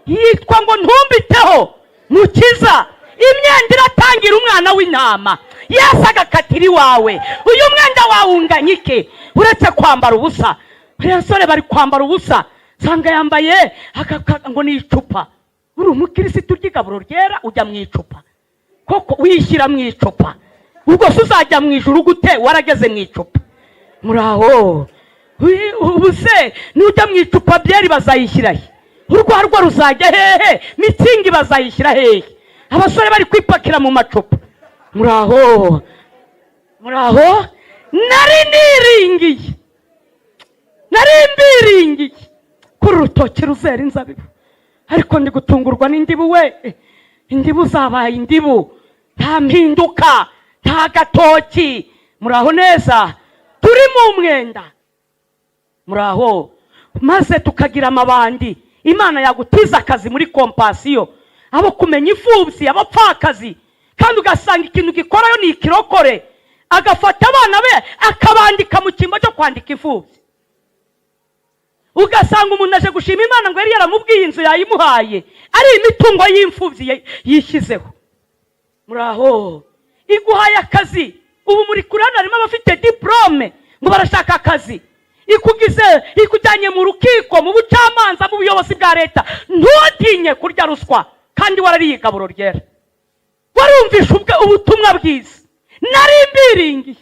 yitwa ngo ntumbiteho mukiza. Imyenda iratangira umwana w'intama, Yesu agakatira iwawe. Uyu mwenda wawunganya iki uretse kwambara ubusa? Abasore bari kwambara ubusa, sanga yambaye ngo ni icupa. Uri umukristo ry'igaburo ryera ujya mu icupa, koko wishyira mu icupa, ubwo se uzajya mu ijuru gute warageze mu icupa? Muraho ubuse nujya mu icupa byeri bazayishyira he? Urwarwa ruzajya hehe? Mitsingi bazayishyira hehe? Abasore bari kwipakira mu macupa. Muraho nari niringiye, nari mbiringiye kuri urutoki ruzera inzabibu, ariko ndi gutungurwa n'indibu. Indibu zabaye indibu, nta mpinduka, nta gatoki. Muraho neza, turi mu mwenda. Muraho maze tukagira amabandi. Imana yagutiza akazi muri kompasiyo, abo kumenya imfubyi, abapfakazi, kandi ugasanga ikintu gikorayo ni ikirokore, agafata abana be akabandika mu cyimbo cyo kwandika imfubyi. Ugasanga umuntu aje gushima Imana ngo yari yaramubwiye inzu yayimuhaye, ari imitungo y'imfubyi yishyizeho. Muraho iguhaye akazi, ubu muri kurana harimo abafite diplome ngo barashaka akazi, ikujyanye mu rukiko, mu bucamanza, mu buyobozi bwa leta. Ntutinye kurya ruswa kandi warariye igaburo ryera, warumvisha ubutumwa bwiza. Nari mbiringiye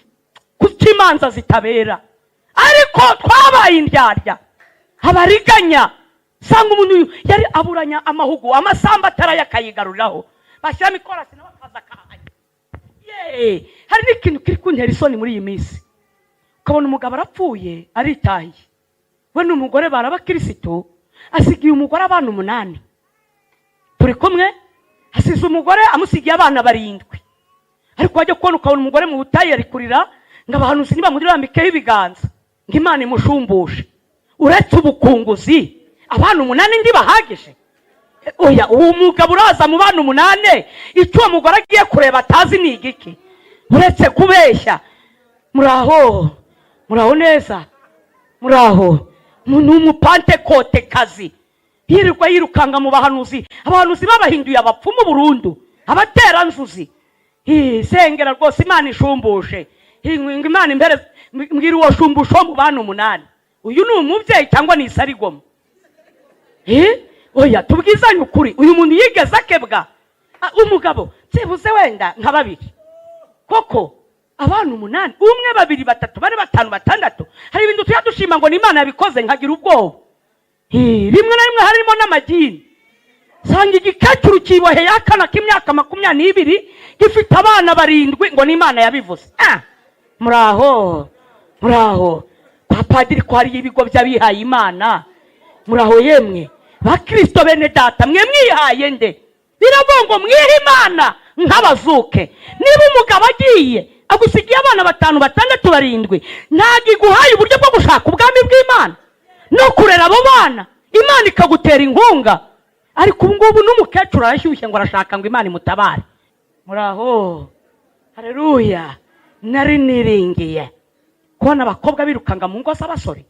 kuko imanza zitabera, ariko twabaye indyarya, abariganya. Sanga umuntu yari aburanya amahugu, amasamba atarayakayigaruriraho, bashyiramo ikorasi nawe akaza kahanya. Hari n'ikintu kiri kuntera isoni muri iyi minsi, ukabona umugabo arapfuye aritahiye, we n'umugore barabakristo, asigiye umugore abana 8. Turi kumwe, asize umugore amusigiye abana 7. Ariko wajya kubona ukabona umugore mu butayi ari kurira ngo abahanuzi nibamurambikeho ibiganza ngo Imana imushumbushe. Uretse ubukunguzi, abana 8 ndi bahagije? Oya, uwo mugabo uraza mu bana 8, icyo uwo mugore agiye kureba atazi ni igiki uretse kubeshya. Muraho neza. Muraho n'umupantekote kazi yirirwa yirukanga mu bahanuzi, abahanuzi babahinduye abapfumu burundu, abateranzuzi. Sengera rwose Imana ishumbushe, Imana imbere mbwira uwo shumbusho mu bana 8. Uyu ni umubyeyi cyangwa ni isarigoma? Oya tubwizanye ukuri, uyu muntu yigeze akebwa umugabo byibuze wenda nka 2 koko abantu 8, 1 2 3 4 5 6. Hari ibintu tuyadushima ngo ni Imana yabikoze nkagira ubwoba. Rimwe na rimwe harimo n'amagini. Sanga igikecuru kiboheye akana k'imyaka 22 gifite abana 7 ngo ni Imana yabivuze. Muraho papadiri ko hari ibigo by'abihaye Imana. Muraho yemwe bakristo bene data, mwe mwihaye nde? Biravuga ngo mwihe Imana nk'abazuke. Niba umugabo agiye agusigiye abana 5 6 7, ntabwo iguhaye uburyo bwo gushaka ubwami bw'Imana no kurera abo bana, Imana ikagutera inkunga. Ariko ubu ngubu n'umukecuru arashyushye ngo arashaka ngo Imana imutabare. Muraho, haleluya. Nari niringiye kubona abakobwa birukanga mu ngo z'abasore.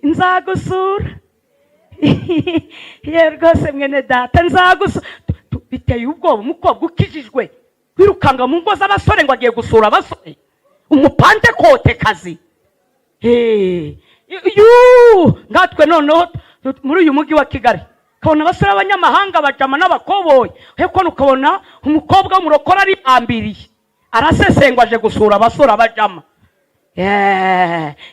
Nzagusura ye rwose mwene data, nzagusura. Biteye ubwoba umukobwa ukijijwe wirukanga mu ngo z'abasore ngo agiye gusura abasore, umupante kote kazi. Ngatwe noneho muri uyu mujyi wa Kigali kabona abasore abanyamahanga bajama n'abakoboyi, heko ukabona umukobwa w'umurokora ari ambiriye arasesengwa aje gusura abasore abajama.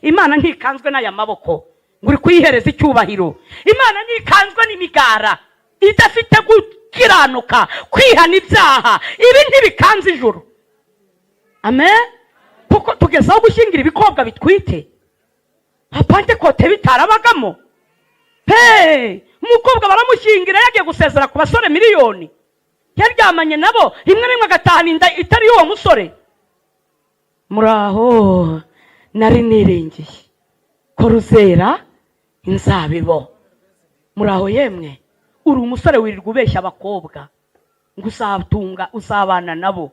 Imana ntikanzwe n'aya maboko ngo uri kuyihereza icyubahiro. Imana ntikanzwe n'imigara idafite gukiranuka, kwihana ibyaha. Ibi ntibikanze ijuru. Amen. Kuko tugezaho gushyingira ibikobwa bitwite, apante kote bitarabagamo. Umukobwa baramushyingira yagiye gusezera ku basore miliyoni, yaryamanye nabo, rimwe rimwe agatahana inda itari uwo musore. Muraho, nari niringiye ko ruzera inzabibo. Muraho yemwe, uri umusore wirirwa ubeshya abakobwa ngo uzatunga, uzabana nabo,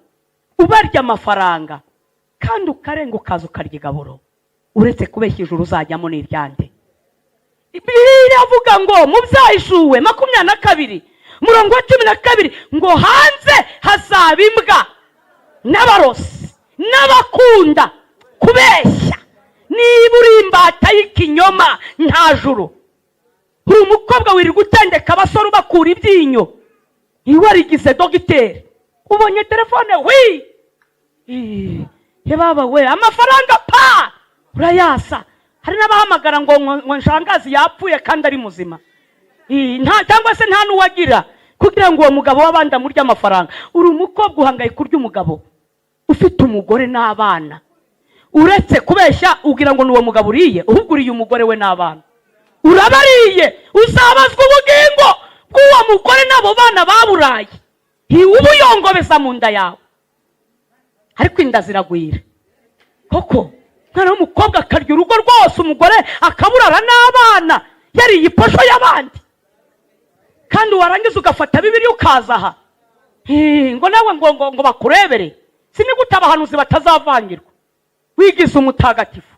ubarya amafaranga kandi ukarenga ukaza ukarya igaburo, uretse kubeshya ijuru uzajyamo n'iryande. Bibiliya avuga ngo mu Byahishuwe 22 umurongo wa 12 ngo hanze hazaba imbwa n'abarosi n'abakunda kubeshya. Niba uri imbata y'ikinyoma nta juru. Uri umukobwa wirirwa utendeka abasore ubakura ibyinyo, iwe arigize dogiteri, ubonye telefone baba we amafaranga pa urayasa. Hari n'abahamagara ngo nshangazi yapfuye kandi ari muzima, cyangwa se nta n'uwagira kugira ngo uwo mugabo w'abandi amurye amafaranga. Uri umukobwa uhangaye kurya umugabo ufite umugore n'abana, uretse kubeshya ugira ngo n'uwo mugabo uriye, ahubwo uriye umugore we n'abana. Urabariye, uzabazwa ubugingo bw'uwo mugore n'abo bana baburaye, ubuyongobeza mu nda yawe. Ariko inda ziragwira koko. Mwana w'umukobwa akarya urugo rwose, umugore akaburara n'abana yariye iposho y'abandi, kandi warangiza ugafata Bibiliya ukaza aha ngo nawe ngo bakurebere. Sinigute abahanuzi batazavangirwa, wigize umutagatifu.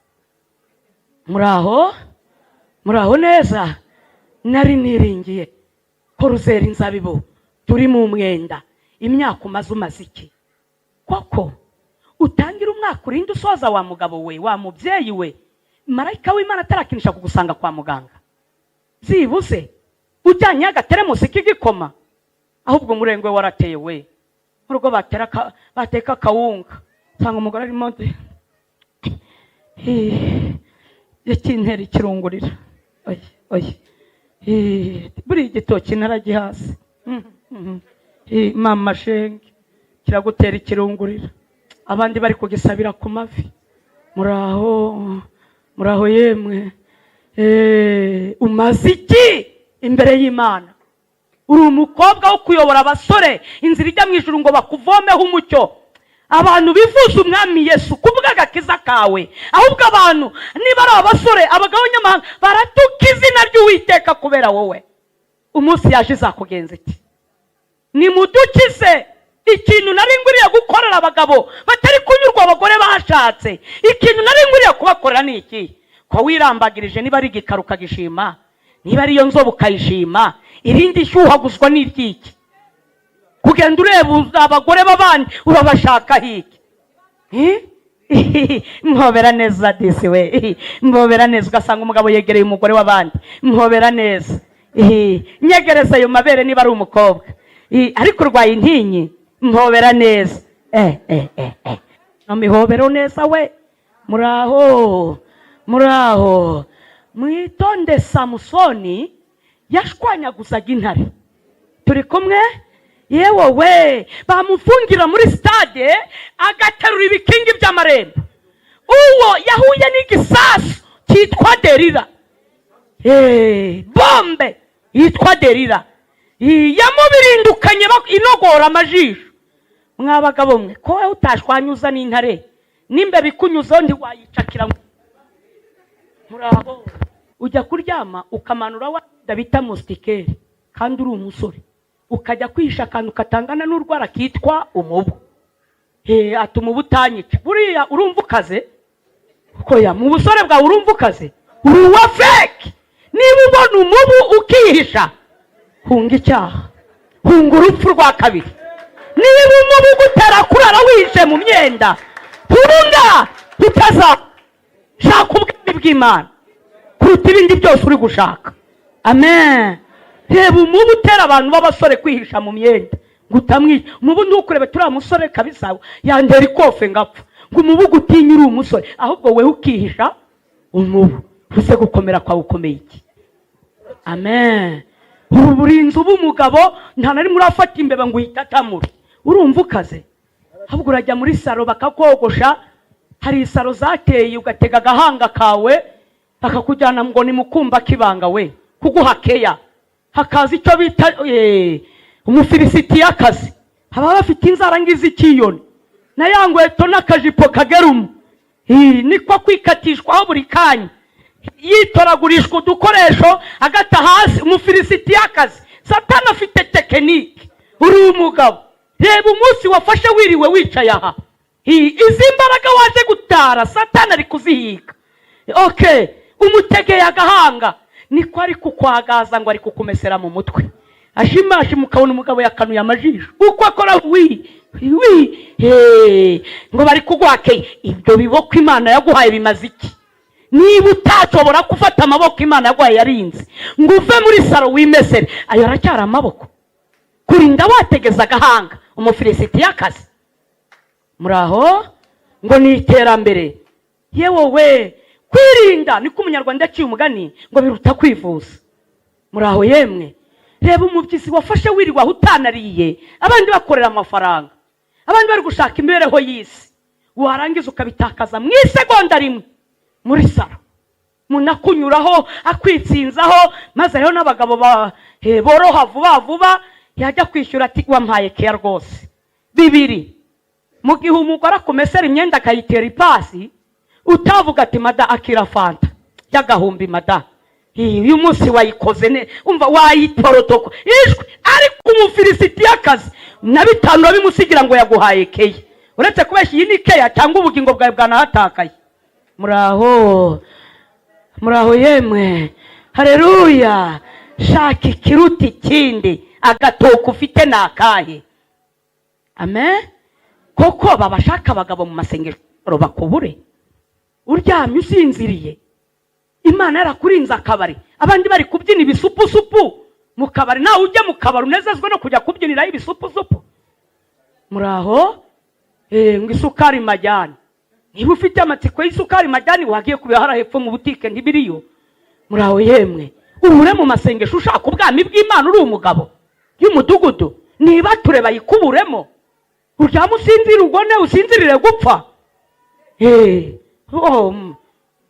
Muraho neza. Nari niringiye ko ruzera inzabibu, turi mu mwenda. Imyaka umaze iki koko? Utangira umwaka urinde usoza wa mugabo we, wa mubyeyi we, marayika w'Imana atarakinisha kugusanga kwa muganga. Zibuze ujyanye agateremusi k'igikoma, ahubwo umurengwe warateye we. Urugo bateka akawunga, sanga umugore arimo yakintera ikirungurira. Buri igitoki naragihase. Mama shenge kiragutera ikirungurira, abandi bari kugisabira ku mavi. Muraho yemwe. Umaze iki imbere y'Imana? Uri umukobwa wo kuyobora abasore inzira ijya mu ijuru ngo bakuvomeho umucyo. Abantu bifuza umwami Yesu kubw'agakiza kawe, ahubwo abantu niba ari abasore abagabo nyamahanga baratuka izina ry'Uwiteka kubera wowe. Umunsi yaje izakugenza iki? Nimudukize. Ikintu nari nguriye gukorera abagabo batari kunyurwa abagore bashatse, ikintu nari nguriye kubakorera ni iki? Ko wirambagirije niba ari igikaruka gishima, niba ariyo nzobe ukayishima, irindi shyuhaguzwa n'iryiki? Kugenda ureba abagore b'abandi urabashaka hiki? Mpobera neza disi we, mpobera neza. Ugasanga umugabo yegereye umugore w'abandi, mpobera neza. Nyegereza ayo mabere niba ari umukobwa, ariko urwaye intinyi, mpobera neza. Namihobero neza we. Muraho, muraho. Mwitonde, Samusoni yashwanyaguzaga intare. Turi kumwe? Yewe we, bamufungira muri stade agaterura ibikingi by'amarembo. Uwo yahuye n'igisasu cyitwa Derira. Bombe yitwa Derira yamubirindukanye inogora amajisho. Mwabagabo mwe, ko wowe utashwanyuza n'intare, nimbe bikunyuzo ndi wayicakira. Muraho, ujya kuryama ukamanura wa Dabita mustikeri kandi uri umusore, ukajya kwihisha akantu katangana n'urwara kitwa umubu. Atuma ubutanyica. Buriya urumva ukaze? Koya, mu busore bwawe urumva ukaze? Uri uwa fake. Niba ubona umubu ukihisha, hunga icyaha, hunga urupfu rwa kabiri. Niba umubu gutera kurara wihishe mu myenda, hunga utaza shaka ubwami bw'Imana kuruta ibindi byose uri gushaka. Amen. Reba umubu utera abantu b'abasore kwihisha mu myenda ngo utamwica. Umubu ntukurebe turi umusore kabisa yandera ikofe ngapfa, ngo umubu gutinya uri umusore, ahubwo wewe ukihisha umubu. Use gukomera kwa ukomeye iki? Amen. Uburinzi bw'umugabo nta nari murafata imbeba ngo uhitatamure. Urumva ukaze? Ahubwo urajya muri salo bakakogosha. Hari isaro zateye ugatega agahanga kawe bakakujyana ngo ni mukumba kibanga we kuguhakeya. Hakaza icyo bita umufilisitiyakazi. Haba bafite inzara ngizi kiyoni na yangweto n'akajipo kagerumu. Niko kwikatishwa buri kanya, yitoragurishwa udukoresho agata hasi. Umufilisitiyakazi. Satani afite tekinike. Uri umugabo, reba umunsi wafashe wiriwe wicaye aha, izi mbaraga waje gutara Satani ari kuzihiga. Umutegeye agahanga, niko ari kukwagaza ngo ari kukumesera mu mutwe. Ashimashi mukabona umugabo yakanuye amajisho uko akora ngo bari kugwakeye. Ibyo biboko Imana yaguhaye bimaze iki? Niba utashobora gufata amaboko Imana yaguhaye yarinze ngo uve muri saro wimesere, ayo aracyari amaboko. Kurinda wategeza agahanga umufilisitiyakazi. Muraho, ngo ni iterambere. Yewe we, kwirinda niko umunyarwanda aciye umugani ngo biruta kwivuza. Muraho yemwe, reba umubyizi wafashe wiriwe aho utanariye, abandi bakorera amafaranga, abandi bari gushaka imibereho y'isi, warangiza ukabitakaza mu isegonda rimwe muri saro. Munakunyuraho akwitsinzaho, maze rero n'abagabo boroha vuba vuba yajya kwishyura ati wampaye keya rwose 2. Mu gihe umugore akumesera imyenda akayitera ipasi, utavuga ati mada akira fanta y'agahumbi mada, uyu munsi wayikoze umva wayitorotoko ishwe. Ariko umufilisitiyakazi na 5 bimusigira ngo yaguhaye keya, uretse kubeshya iyi ni keya cyangwa ubugingo bwawe bwanahatakaye. Muraho, muraho yemwe, haleluya. Shaka ikiruti kindi agatoko ufite nakahe. Amen. Koko babashaka abagabo mu masengesho bakubure, uryamye usinziriye, Imana yarakurinza akabari, abandi bari kubyina ibisupusupu mu kabari, nawe ujye mu kabari unezezwe no kujya kubyinira ibisupusupu. Muraho, ngo isukari majyani. Niba ufite amatsiko y'isukari majyani wagiye kubihara hepfo mu butike ntibiriyo. Muraho yemwe, ubure mu masengesho ushaka ubwami bw'Imana uri umugabo y'umudugudu, niba tureba yikuburemo. Uryama usinzira ugone usinzirire gupfa.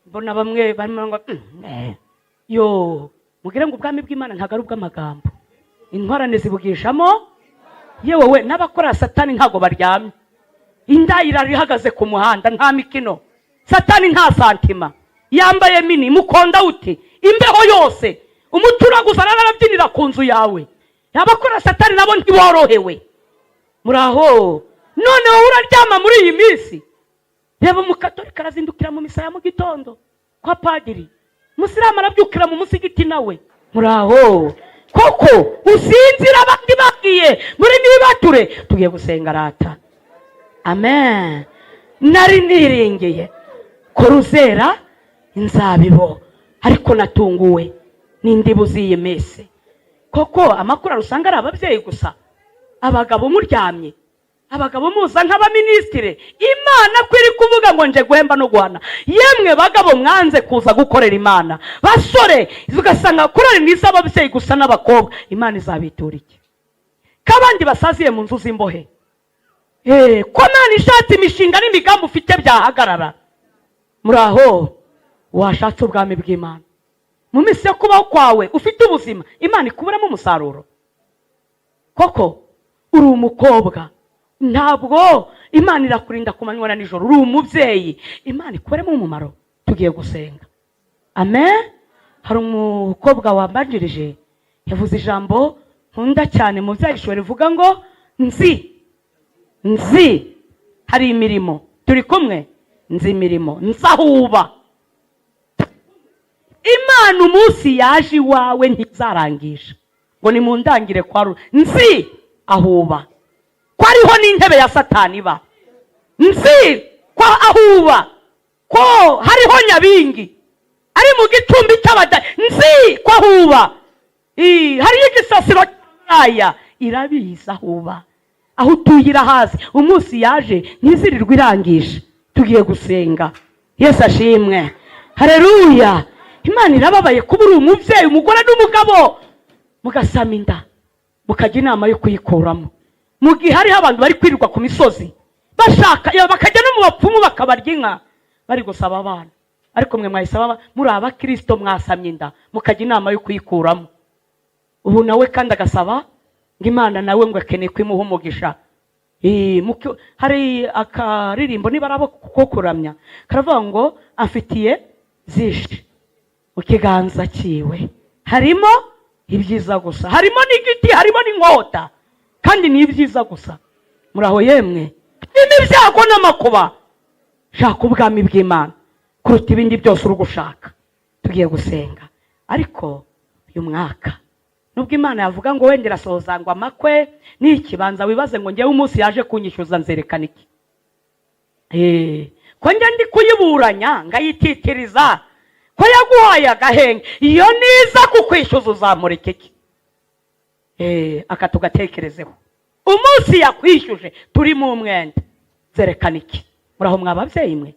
Mbona bamwe barimo ngo mugire ngo ubwami bw'Imana ntago ari ubw'amagambo, intwarane zibugishamo. Yewe we, n'abakora Satani ntago baryamye. Indayira rihagaze ku muhanda nta mikino, Satani nta santima, yambaye mini mukonda uti imbeho yose, umuturaguza narabyinira ku nzu yawe. Abakora Satani nabo ntiborohewe. Muraho, none wowe uraryama muri iyi minsi. Reba umukatolika arazindukira mu misa ya mu gitondo kwa padiri, Musiramu arabyukira mu musigiti nawe muraho koko usinzira abandi bagiye muri nibature tugiye gusenga rata. Amen. Nari niringiye ko ruzera inzabibo ariko natunguwe n'indibu z'iyi mese. Koko amakuru arusanga ari ababyeyi gusa, abagabo muryamye, abagabo muza nk'abaminisitire. Imana kwiri kuvuga ngo nje guhemba no guhana. Yemwe bagabo mwanze kuza gukorera Imana, basore ugasanga kurari nisa ababyeyi gusa n'abakobwa, Imana izabitura iki? Kabandi basaziye mu nzu z'imbohe. Ko Imana ishatse imishinga n'imigambi ufite byahagarara. Muraho washatse ubwami bw'Imana, mu minsi yo kubaho kwawe ufite ubuzima, Imana ikuburamo umusaruro. Koko uri umukobwa, ntabwo Imana irakurinda ku manywa na nijoro, uri umubyeyi, Imana ikuburemo umumaro. Tugiye gusenga. Amen. Hari umukobwa wambanjirije yavuze ijambo nkunda cyane mu byahishwe rivuga ngo nzi hari imirimo. Turi kumwe? Nzi imirimo nsahuba. Imana umunsi yaje iwawe ntizarangisha ngo nimundangire kwa nzi ahuba ko ariho n'intebe ya Satani ba. Nzi kwa ahuba ko hariho nyabingi ari mu gicumbi cy'abada. Nzi kwa ahuba hari igisasiro cy'aya irabiza ahuba aho utuyira hasi. Umunsi yaje ntizirirwa irangisha. Tugiye gusenga. Yesu ashimwe. Haleluya. Imana irababaye kuba uri umubyeyi, umugore n'umugabo mugasama inda mukajya inama yo kuyikuramo, mu gihe hariho abantu bari kwirirwa ku misozi bashaka bakajya no mu bapfumu bakabarya inka bari gusaba abana. Ariko mwe mwayisaba muri abakristo mwasamye inda mukajya inama yo kuyikuramo. Ubu nawe kandi agasaba ngo Imana nawe ngo akeneye kwimuha umugisha. Hari akaririmbo niba arabo kukuramya karavuga ngo afitiye zishe mu kiganza cyiwe harimo ibyiza gusa, harimo n'igiti, harimo n'inkota, kandi ni ibyiza gusa. Muraho yemwe, n'ibyago n'amakuba. Shaka ubwami bw'Imana kuruta ibindi byose uri gushaka. Tugiye gusenga. Ariko uyu mwaka nubwo Imana yavuga ngo wendera soza ngo amakwe n'ikibanza, wibaze ngo ngewe umunsi yaje kunyishyuza nzerekana iki? Ko njye ndi kuyiburanya ngayititiriza ko yaguhaye agahenge, iyo niza kukwishyuza uzamurika iki? Akatugatekerezeho. Umunsi yakwishyuje turi mu mwenda zerekana iki? Muraho mwa babyeyi mwe,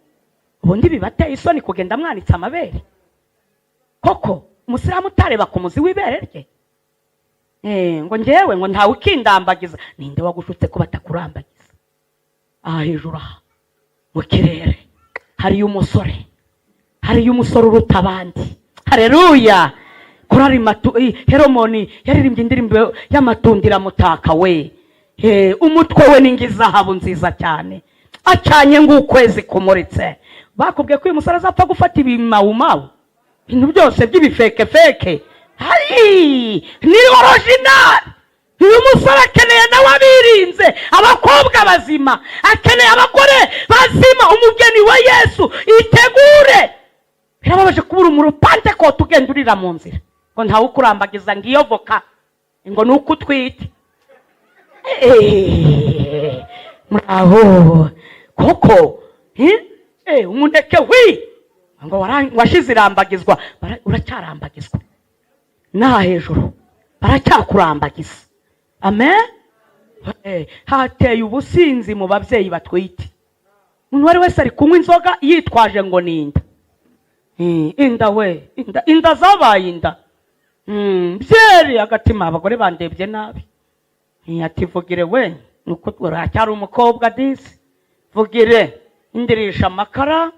ubundi bibateye isoni kugenda mwanitse amabere? Koko umusiramu utareba ku muzi w'ibere rye? Ngo ngewe ngo ntawe ukindambagiza. Ninde wagushutse ko batakurambagiza? Aha hejuru aha mu kirere hariyo umusore, hariyo umusore uruta abandi. Haleluya. Korari Heromoni yaririmbye indirimbo y'amatundira mutaka we. Umutwe we n'ingizahabu nziza cyane, acanye ng'ukwezi kumuritse. Bakubwiye ko uyu musore azapfa gufata ibimawumawu, ibintu byose by'ibifeke. Ni original. Uyu musore akeneye nawe abirinze, abakobwa bazima, akeneye abagore bazima. Umugeni wa Yesu itegure. Birababaje kubura umurupante ko tugenda urira mu nzira ngo ntawe ukurambagiza ngo iyo voka ngo nuko utwite. Muraho koko umundeke ngo washize irambagizwa, uracyarambagizwa n'aha hejuru baracyakurambagiza. Amen. Hateye ubusinzi mu babyeyi batwite. Umuntu wari wese ari kunywa inzoga yitwaje ngo ninda. Inda we, inda zabaye inda. Byeri agatima abagore bandebye nabi. Ati vugire we, nuko uracyari umukobwa disi. Vugire, indirisha amakara,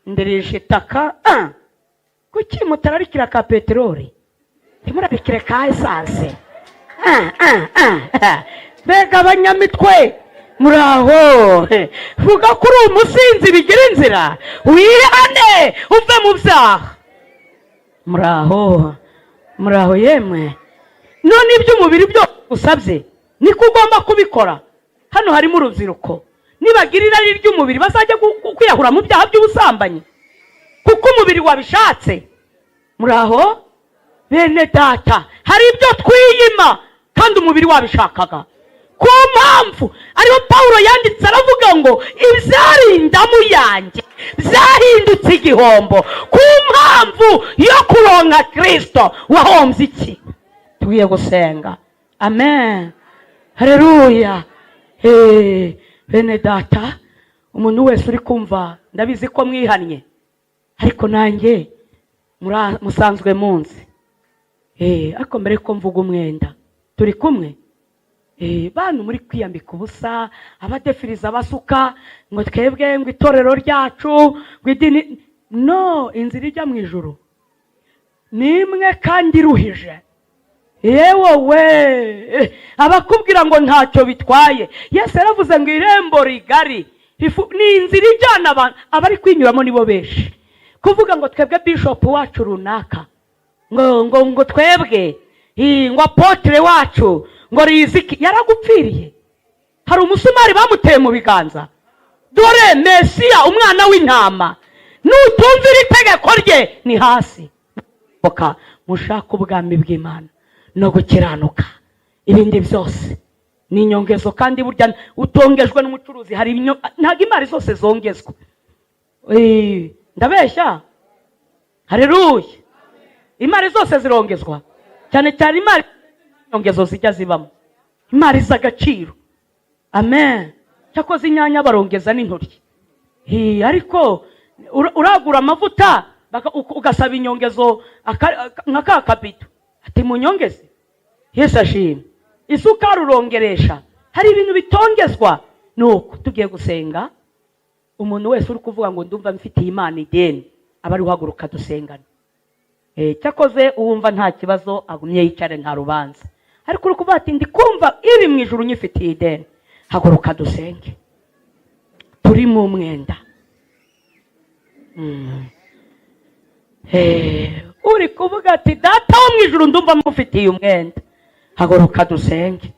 indirisha itaka. Kuki mutararikira ka peteroli? Timurarikire ka esanse. Mbega abanyamitwe muraho, vuga kuri umusinzi bigira inzira, wihane uve mu byaha. Muraho yemwe. None iby'umubiri byo usabye niko ugomba kubikora. Hano harimo urubyiruko nibagira irari ry'umubiri bazajya kwiyahura mu byaha by'ubusambanyi kuko umubiri wabishatse. Muraho bene data, hari ibyo twiyima kandi umubiri wabishakaga. Ku mpamvu ariho Pawulo yanditse aravuga ngo ibyari indamu yanjye byahindutse igihombo ku mpamvu yo kuronka Kristo. Wahombye iki? Tugiye gusenga. Amen, haleluya. Bene data, umuntu wese uri kumva ndabizi ko mwihannye, ariko nanjye musanzwe munsi. Ariko mbere ko mvuga umwenda, turi kumwe. Bantu muri kwiyambika ubusa, abadefiriza basuka ngo twebwe ngo itorero ryacu ngo idini. No, inzira ijya mu ijuru ni imwe kandi iruhije. Yewe we, abakubwira ngo ntacyo bitwaye, Yesu yaravuze ngo irembo rigari ni inzira ijyana abantu, abari kwinyuramo nibo benshi. Kuvuga ngo twebwe bishop wacu runaka, ngo twebwe ngo apotre wacu ngo Riziki yaragupfiriye. Hari umusumari bamuteye mu biganza. Dore Mesiya, umwana w'intama, nutumvira itegeko rye ni hasi. Boka mushaka ubwami bw'Imana no gukiranuka, ibindi byose ni inyongezo. Kandi burya utongejwe n'umucuruzi, hari ntago imari zose zongezwa. Ndabeshya? Haleluya. Imari zose zirongezwa, cyane cyane imari inyongezo zijya zibamo, imari z'agaciro. Amen. Cyakoze inyanya barongeza n'intoryi. Ariko uragura amavuta ugasaba inyongezo nka kabito, ati munyongeze. Yesu ashimwe. Isukari urongeresha, hari ibintu bitongezwa. Nuko tugiye gusenga. Umuntu wese uri kuvuga ngo ndumva mfitiye Imana ideni, abari uhaguruka dusengana. Cyakoze uwumva nta kibazo agumye yicare nta rubanza. Ariko uri kuvuga ati ndi kumva ibi mu ijuru nyifitiye ideni, haguruka dusenge. Turi mu mwenda. Uri kuvuga ati data wo mu ijuru ndumva mufitiye umwenda, haguruka dusenge.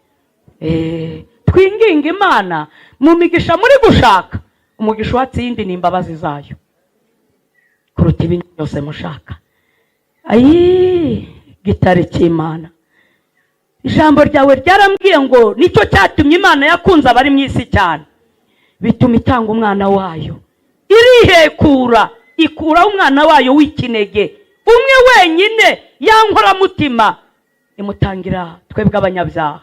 Twinginga Imana mu migisha muri gushaka, umugisha watsindi ni imbabazi zayo kuruta ibindi byose mushaka. Gitare cy'Imana, ijambo ryawe ryarambwiye ngo nicyo cyatumye Imana yakunze abari mu isi cyane, bituma itanga umwana wayo, irihekura ikuraho umwana wayo w'ikinege umwe wenyine, yankora mutima imutangira twebwe abanyabyaha.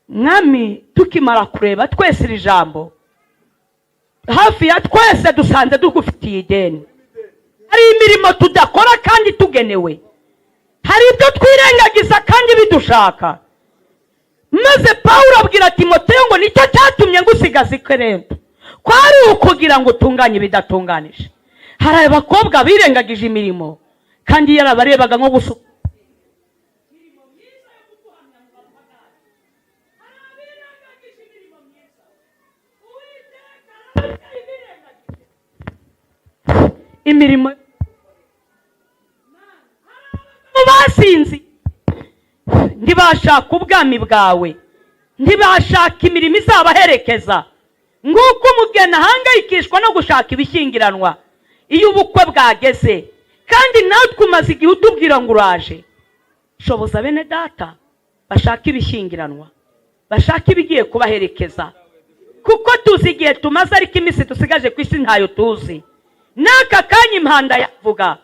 Mwami, tukimara kureba twese iri jambo, hafi ya twese dusanze dugufitiye ideni. Hari imirimo tudakora kandi tugenewe, hari ibyo twirengagiza kandi bidushaka. Maze Pawulo abwira Timoteyo ngo nicyo cyatumye ngusigaza i Korinto, kwari ukugira ngo utunganye ibidatunganije. Hari abakobwa birengagije imirimo kandi yarabarebaga nko gusuka. Imirimo basinzi ntibashaka ubwami bwawe, ntibashaka imirimo izabaherekeza. Nguko umugeni ahangayikishwa no gushaka ibishyingiranwa iyo ubukwe bwageze, kandi natwe umaze igihe utubwira ngo uraje. Shoboza bene data bashaka ibishyingiranwa, bashaka ibigiye kubaherekeza, kuko tuzi igihe tumaze, ariko iminsi dusigaje ku isi ntayo tuzi. N'aka kanya impanda yavuga,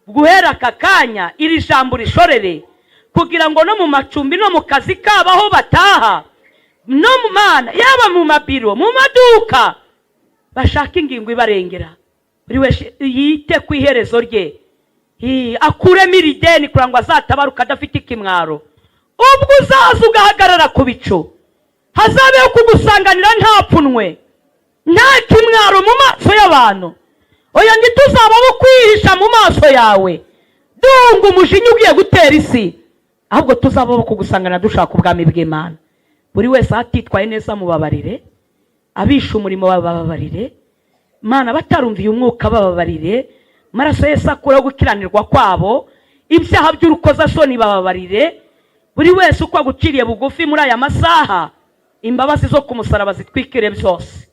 guhera aka kanya iri jambo rishorere, kugira ngo no mu macumbi no mu kazi kabo aho bataha, no mu mana yaba mu mabiro mu maduka, bashaka ingingo ibarengera. Buri wese yite ku iherezo rye, akuremo iri deni kugira ngo azatabaruka adafite ikimwaro. Ubwo uzaza ugahagarara ku bicu, hazabeho kugusanganira nta pfunwe nta kimwaro mu maso y'abantu. Oya ntituzaba bo kwihisha mu maso yawe dunga umujinya ugiye gutera isi, ahubwo tuzaba bo kugusangana dushaka ubwami bw'Imana. Buri wese atitwaye neza mubabarire, abisha umurimo bababarire, Mana batarumviye umwuka bababarire, maraso Yesu akura gukiranirwa kwabo, ibyaha by'urukozasoni bababarire. Buri wese uko aguciriye bugufi muri aya masaha, imbabazi zo ku musaraba zitwikire byose.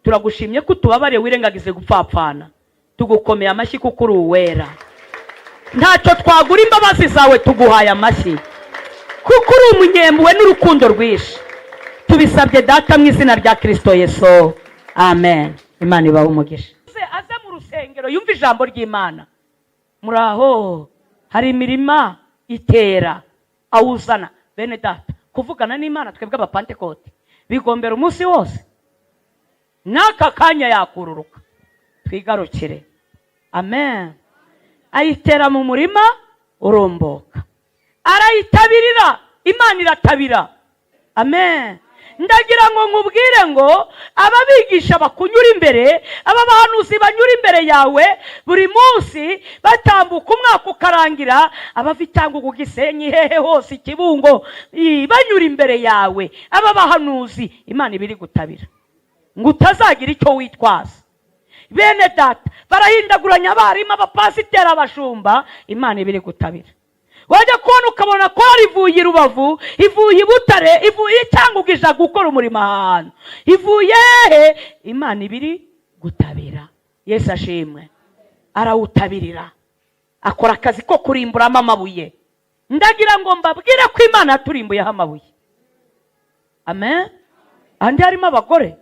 Turagushimye ko tubabariye wirengagize gupfapfana, tugukomeye amashyi kuko uri uwera. ntacyo twagura imbabazi zawe, tuguhaye amashyi kuko uri umunyempuhwe n'urukundo rwinshi. Tubisabye data mu izina rya Kristo Yesu, amen. Imana ibahe umugisha. Aze mu rusengero yumva ijambo ry'Imana. Muraho, hari imirima itera awuzana. Bene data, kuvugana n'Imana twebwe abapantekote bigombera umunsi wose, n'aka kanya yakururuka. Twigarukire, amen. Ayitera mu murima uromboka, arayitabirira, Imana iratabira, amen. Ndagira ngo nkubwire ngo ababigisha bakunyura imbere, aba bahanuzi banyura imbere yawe buri munsi batambuka umwaka ukarangira, abavitanga ku Gisenyi hehe hose Kibungo banyura imbere yawe, aba bahanuzi Imana ibiri gutabira ngo utazagira icyo witwaza. Bene data, barahindaguranya abarimu, abapasiteri, abashumba, Imana ibiri gutabira. Wajya kubona ukabona ko ivuye i Rubavu, ivuye i Butare, ivuye cyangwa ugija gukora umurimo ahantu, ivuye he, Imana ibiri gutabira. Yesu ashimwe. Arawutabirira, akora akazi ko kurimburamo amabuye. Ndagira ngo mbabwire ko Imana yaturimbuyeho amabuye, amen. Andi harimo abagore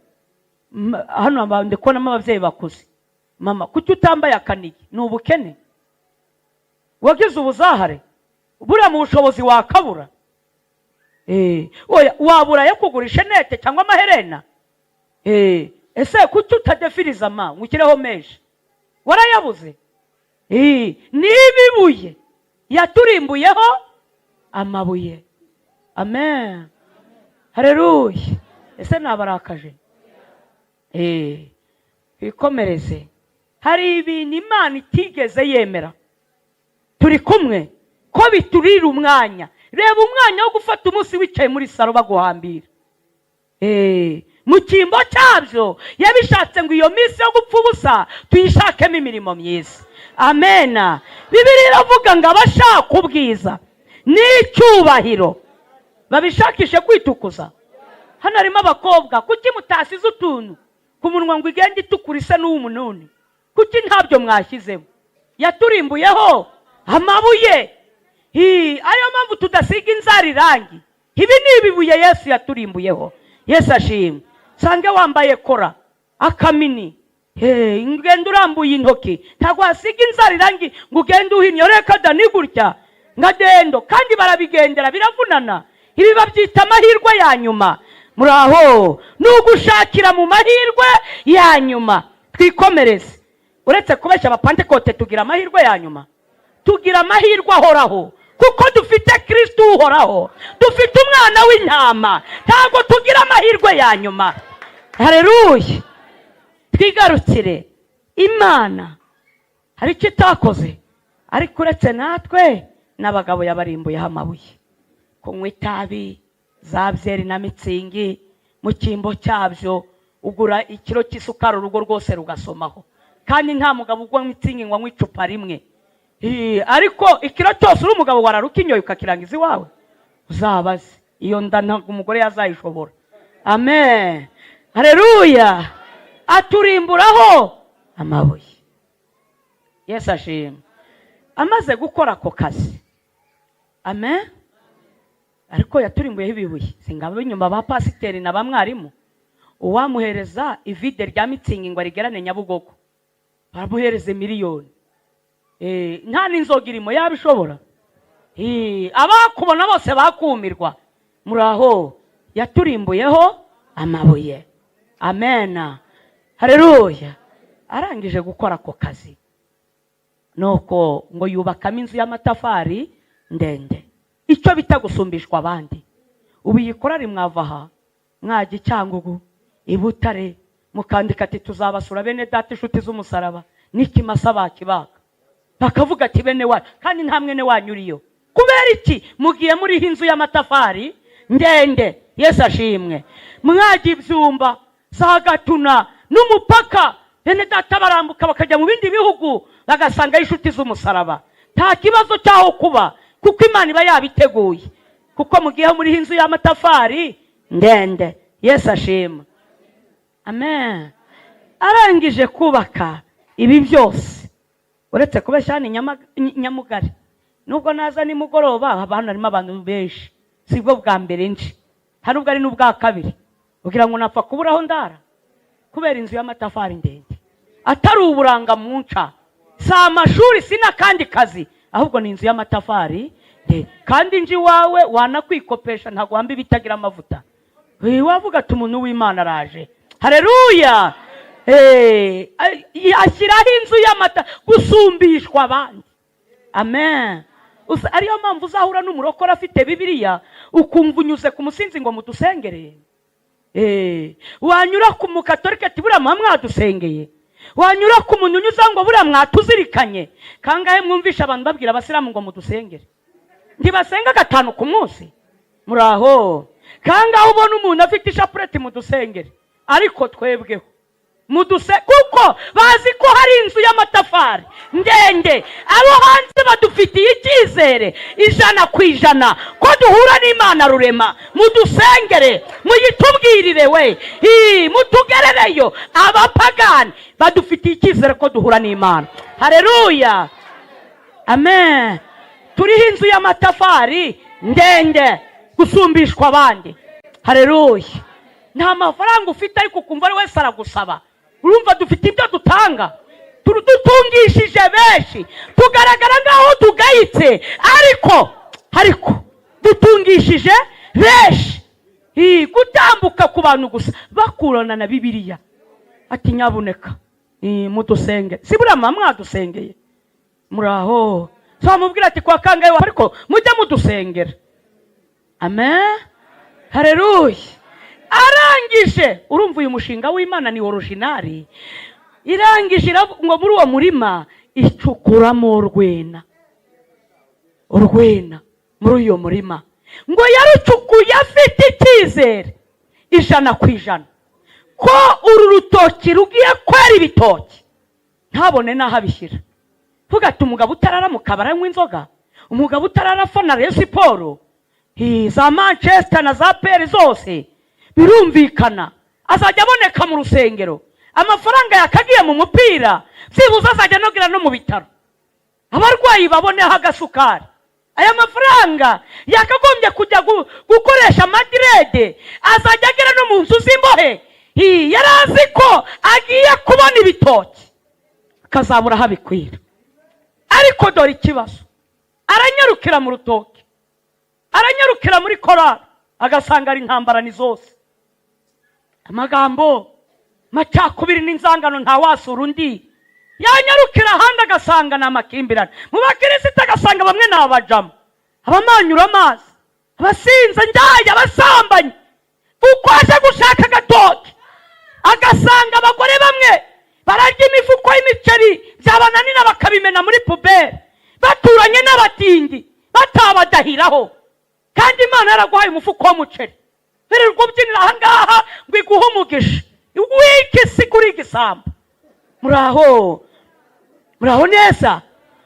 hano, ndi kubonamo ababyeyi bakuze. Mama, kuki utambaye akanigi? Ni ubukene? Wagize ubuzahare? Buriya mu bushobozi wakabura? Oya, wabura yo kugurisha nete cyangwa amaherena? Ese kuki utadefiriza ma ngukireho meje? Warayabuze? Nibibuye yaturimbuyeho amabuye, amen. Haleluya. Ese nabarakaje? Ikomereze. Hari ibintu Imana itigeze yemera. Turi kumwe ko biturira umwanya. Reba umwanya wo gufata umunsi wicaye muri saro baguhambira. Mu cyimbo cyabyo yabishatse ngo iyo minsi yo gupfa ubusa tuyishakemo imirimo myiza, amen. Bibiliya iravuga ngo abashaka ubwiza n'icyubahiro babishakishe kwitukuza. Hano harimo abakobwa, kuki mutasize utuntu ku munwa ngo igende itukura isa n'uw'umununi? Kuki ntabyo mwashyizemo? Yaturimbuyeho amabuye. Ayo mpamvu tudasiga inzara irangi. Ibi ni ibibuye Yesu yaturimbuyeho. Yesu ashimwe. Sange wambaye kora akamini, ngende urambuye intoki, ntabwo wasiga inzara irangi ngo ugende uhinnye. Reka da ni gutya ngadendo, kandi barabigendera biravunana. Ibi babyita amahirwe ya nyuma. Muraho, nugushakira mu mahirwe ya nyuma. Twikomereze. Uretse kubeshya abapantekote tugira amahirwe ya nyuma, tugira amahirwe ahoraho kuko dufite Kristo uhoraho, dufite umwana w'intama. Ntabwo tugira amahirwe ya nyuma. Haleluya. Twigarukire. Imana hari icyo itakoze, ariko uretse natwe n'abagabo yabarimbuyeho amabuye. Kunywa itabi, za byeri na mitsingi, mu cyimbo cyabyo ugura ikiro cy'isukari urugo rwose rugasomaho, kandi nta mugabo ugwa mitsingi ngo anywe icupa rimwe. Ariko ikiro cyose uri umugabo wararukinyoye ukakirangiza iwawe, uzabaze iyo nda ntabwo umugore yazayishobora. Amen. Haleluya. Aturimburaho amabuye. Yesu ashimwe. Amaze gukora ako kazi, amen. Ariko yaturimbuyeho ibibuye. Singabo inyuma ba pasiteri na ba mwarimu, uwamuhereza ivide rya mitsingi ngo arigerane Nyabugogo baramuhereze miliyoni. Nta n'inzoga irimo yabishobora. Abakubona bose bakumirwa. Muraho, yaturimbuyeho amabuye, amen. Haleluya. Arangije gukora ako kazi, nuko ngo yubakamo inzu y'amatafari ndende, icyo bita gusumbishwa abandi. Ubu yikora rimwavaha mwaje Cyangugu, i Butare, mukandika ati tuzabasura bene data inshuti z'umusaraba n'ikimasa bakibaga, bakavuga ati bene wa, kandi nta mwene wanyu uriyo. Kubera iki? Mugiye muri inzu y'amatafari ndende. Yesu ashimwe. Mwaje ibyumba za Gatuna n'umupaka, bene data barambuka bakajya mu bindi bihugu bagasanga inshuti z'umusaraba. Nta kibazo cyaho kuba, kuko Imana iba yabiteguye, kuko mugiye muri inzu y'amatafari ndende. Yesu ashimwe, amen. Arangije kubaka ibi byose, uretse kubeshya ni Nyamugari. Nubwo naza nimugoroba abantu harimo abantu benshi, sibwo bwa mbere nje, hari ubwo ari n'ubwa kabiri. Ugira ngo napfa kuburaho ndara kubera inzu y'amatafari ndende, atari uburanga munca, si amashuri sina kandi kazi, ahubwo ni inzu y'amatafari kandi nji wawe wanakwikopesha ntago wambi bitagira amavuta. Wavuga ati umuntu w'Imana araje. Haleluya. Ashyiraho inzu y'amata gusumbishwa abandi. Amen. Ariyo mpamvu uzahura n'umurokora afite Bibiliya ukumva unyuze ku musinzi ngo mudusengere. Wanyura ku mukatolika ati buriya mwadusengeye. Wanyura ku muntu unyuze ngo buriya mwatuzirikanye. Kangahe mwumvisha abantu babwira abasilamu ngo mudusengere? Ntibasenga 5 ku munsi. Muraho. Kangahe ubona umuntu afite ishapureti mudusengere? Ariko twebweho kuko bazi ko hari inzu y'amatafari ndende, abo hanze badufitiye icyizere 100% ko duhura n'Imana rurema. Mudusengere, muyitubwirire we, mutugerereyo. Abapagani badufitiye icyizere ko duhura n'Imana. Haleluya. Amen. Turiho inzu y'amatafari ndende gusumbishwa abandi. Haleluya. Nta mafaranga ufite ariko kumva ari wese aragusaba. Urumva dufite ibyo dutanga, dutungishije benshi, tugaragara ngaho tugayitse, ariko dutungishije benshi. Gutambuka ku bantu gusa bakurana na Bibiliya ati nyabuneka mudusenge. Si buriya mwadusengeye? Muraho. So mubwira ati kwa kangahe ariko mujye mudusengera. Amen. Haleluya. Arangije, urumva uyu mushinga w'Imana ni originali. Irangije ngo muri uwo murima icukuramo urwena muri uyo murima. Ngo yarucukuye afite icyizere 100% ko uru rutoki rugiye kwera ibitoki, ntabone naho abishyira. Vuga ati umugabo utarara mu kabara nk'inzoga, umugabo utarara fana Rayon Sport, za Manchester na za PL zose, birumvikana azajya aboneka mu rusengero. Amafaranga yakagiye mu mupira byibuze azajya nogira no mu bitaro, abarwayi baboneho agasukari. Aya mafaranga yakagombye kujya gukoresha Madrid, azajya agera no mu nzu z'imbohe. Yarazi ko agiye kubona ibitoki akazabura habikwira. Ariko dore ikibazo, aranyarukira mu rutoki, aranyarukira muri korali, agasanga ari intambara ni zose, amagambo macakubiri n'inzangano nta wasura undi. Yanyarukira ahandi agasanga ni amakimbirane mu bakirisitu, agasanga bamwe ni abajama, abamanyura amazi, abasinze njyaya, abasambanyi. Uko aje gushaka agatoki agasanga abagore bamwe bararya imifuko y'imiceri byabananira bakabimena muri pubere, baturanye n'abatindi batabadahiraho. Kandi Imana yaraguhaye umufuko w'umuceri, birirwa ubyinira ahangaha ngo iguhe umugisha, w'ikisi kuri igisambo. Muraho neza.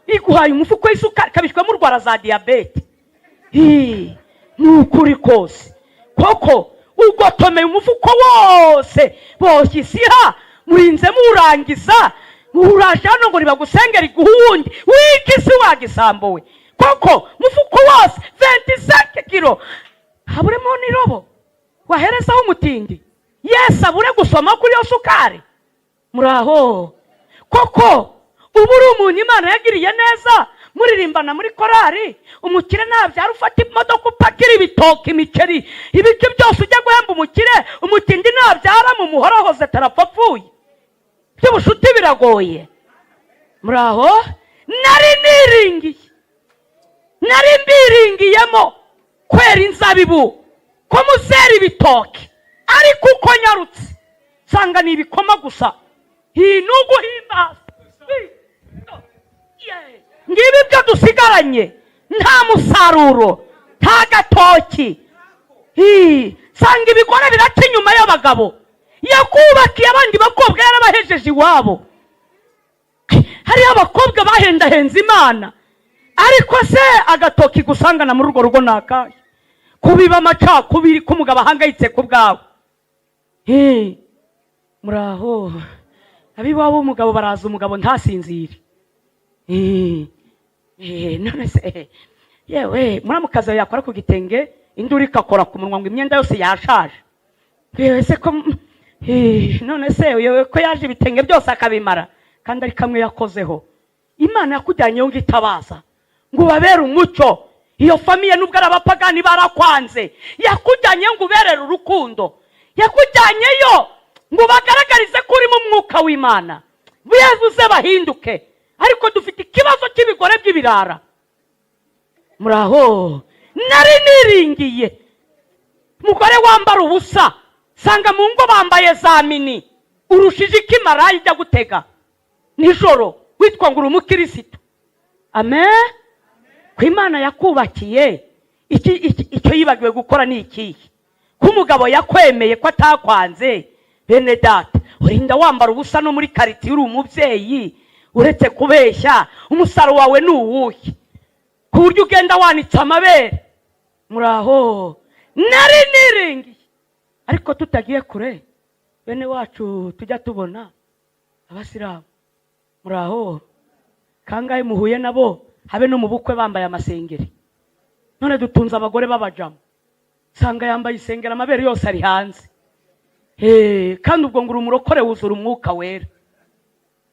Iguhaye umufuko w'isukari kabishwe mu rwara za diabete. Nukuri kose koko ugotomeye umufuko wose boshyisiha murinze murangiza, uraje hano ngo nibagusengera iguhundi w'ikisi wagisambo we. Koko mufuko wose 25 kilo haburemo n'irobo waherezaho umutindi. Yes, abure gusoma kuri yo sukari. Muraho. Koko uburi umuntu Imana yagiriye neza, muririmbana muri korari, umukire nabyara ufata imodoka upakira ibitoki, imiceri, ibiki byose ujya guhemba umukire, umutindi nabyara mu muhorohoze tarapfapfuye. By'ubushuti biragoye. Muraho. Nari mbiringiyemo kwera inzabibu ko muzera ibitoki, ariko uko nyarutse sanga ni ibikoma gusa. Nuguhimbaza ngibi byo dusigaranye, nta musaruro, nta gatoki. Sanga ibigore biraca inyuma y'abagabo, yakubakiye abandi bakobwa yarabahejeje iwabo. Hariyo abakobwa bahendahenze Imana, ariko se agatoki gusangana muri urwo rugo nakaye kubiba amacakubiri k'umugabo ahangayitse ku bwawe. Muraho. Abiwabo umugabo baraza umugabo ntasinzire, none se yewe muramukazi wawe yakora ku gitenge induru ikakora ku munwa ngo imyenda yose yashaje. Ese ko none se yewe ko yaje ibitenge byose akabimara kandi ari kamwe yakozeho. Imana yakujyanyeho ngo itabaza ngo ubabere umucyo. Iyo famiye nubwo ari abapagani barakwanze, yakujyanye ngo uberere urukundo, yakujyanyeyo ngo bagaragarize ko uri mu mwuka w'Imana, biyezuze bahinduke. Ariko dufite ikibazo cy'ibigore by'ibirara. Muraho nari niringiye mugore wambara ubusa, sanga mu ngo bambaye za mini, urushije ikimara ijya gutega nijoro witwa ngo uri umukirisitu. Amen. Ko Imana yakubakiye icyo yibagiwe gukora ni ikihe? Ko umugabo yakwemeye ko atakwanze, bene data urinda wambara ubusa no muri kariti uri umubyeyi, uretse kubeshya umusaro wawe ni uwuhe ku buryo ugenda wanitse amabere? Muraho nari niringiye. Ariko tutagiye kure, bene wacu tujya tubona abasilamu. Muraho kangahe muhuye nabo habe no mu bukwe bambaye amasengeri. None dutunze abagore babajamo, sanga yambaye isengeri amabere yose ari hanze. Kandi ubwo nguru umurokore wuzura umwuka wera.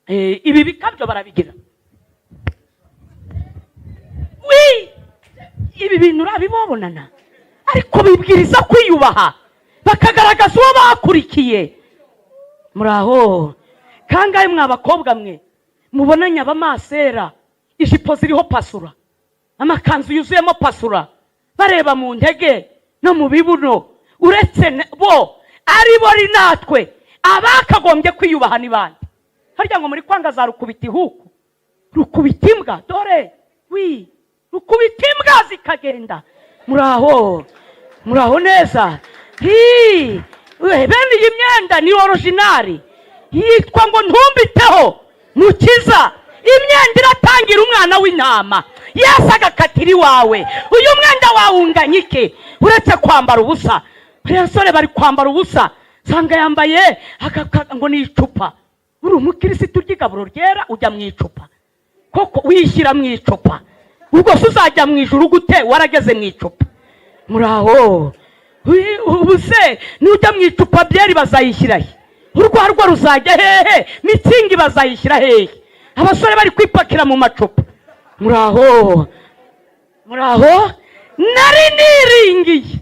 Ibi bikabyo barabigira. Ibi bintu urabibonana, ariko bibwiriza kwiyubaha bakagaragaza uwo bakurikiye. Muraho kangahe mwabakobwa mwe mubonanye abamasera, ijipo ziriho pasura, amakanzu yuzuyemo pasura, bareba mu ntege no mu bibuno, uretse bo ari bori natwe abakagombye kwiyubaha ni bande? Harya ngo muri kwanga za rukubita ihuku, rukubita imbwa, dore rukubita imbwa zikagenda. Muraho neza. Bene iyi myenda ni originali, yitwa ngo ntumbiteho mukiza. Imyenda iratangira umwana w'intama, Yesu agakatira iwawe. Uyu mwenda wawunganya iki uretse kwambara ubusa? Abasore bari kwambara ubusa, sanga yambaye ngo ni icupa. Uri umukirisitu ry'igaburo ryera ujya mu icupa? Koko wishyira mu icupa, ubwo se uzajya mu ijuru gute warageze mu icupa? Muraho ubuse nujya mu icupa byeri bazayishyira he? Urwarwa ruzajya hehe? Mitsingi bazayishyira hehe? Abasore bari kwipakira mu macupa. Muraho nari niringiye,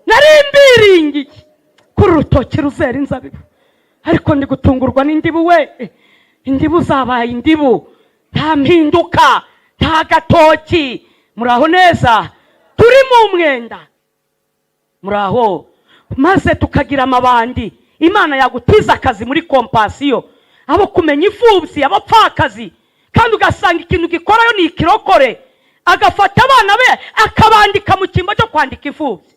nari mbiringiye kuri urutoki ruzera inzabibu, ariko ndi gutungurwa n'indibu. Indibu zabaye indibu, nta mpinduka, nta gatoki. Muraho neza, turi mu mwenda. Muraho maze tukagira amabandi. Imana yagutiza akazi muri kompasiyo, abo kumenya imfubyi, abapfakazi, kandi ugasanga ikintu gikorayo ni ikirokore, agafata abana be akabandika mu cyimbo cyo kwandika imfubyi.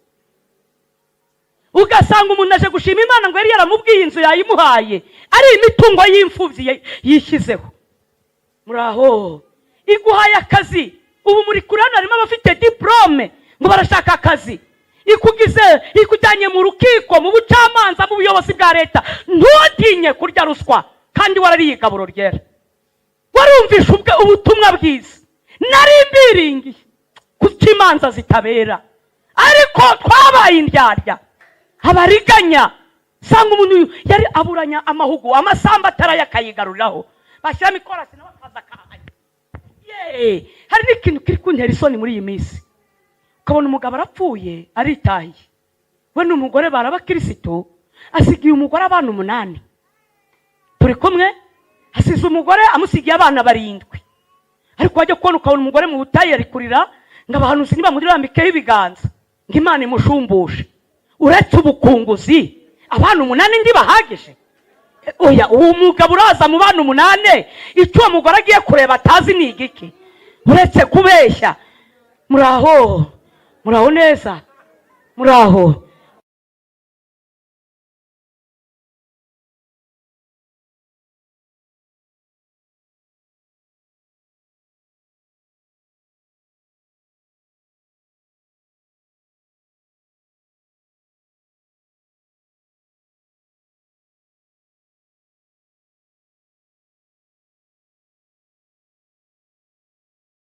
Ugasanga umuntu aje gushima Imana ngo yari yaramubwiye inzu yayimuhaye, ari imitungo y'imfubyi yishyizeho. Muraho iguhaye akazi, ubu muri kurana harimo abafite diplome ngo barashaka akazi, ikujyanye mu rukiko, mu bucamanza, mu buyobozi bwa leta. Ntutinye kurya ruswa kandi warariye igaburo ryera, warumvishe ubutumwa bwiza. Nari mbiringiye kuko imanza zitabera, ariko twabaye indyarya, abariganya. Sanga umuntu yari aburanya amahugu, amasamba ataraye akayigaruriraho, bashyiramo ikorasi nawe akaza akahanya. Hari n'ikintu kiri kuntera isoni muri iyi minsi, ukabona umugabo arapfuye aritahiye, we n'umugore barabakirisitu, asigiye umugore abana 8. Turi kumwe, asize umugore amusigiye abana 7. Ariko wajya kubona ukabona umugore mu butayi ari kurira, ngo abahanuzi nibamurambikeho ibiganza ngo Imana imushumbushe. Uretse ubukunguzi, abana 8 ndi bahagije? Oya, uwo mugabo uraza mu bana 8, icyo uwo mugore agiye kureba atazi ni igiki uretse kubeshya. Muraho neza, muraho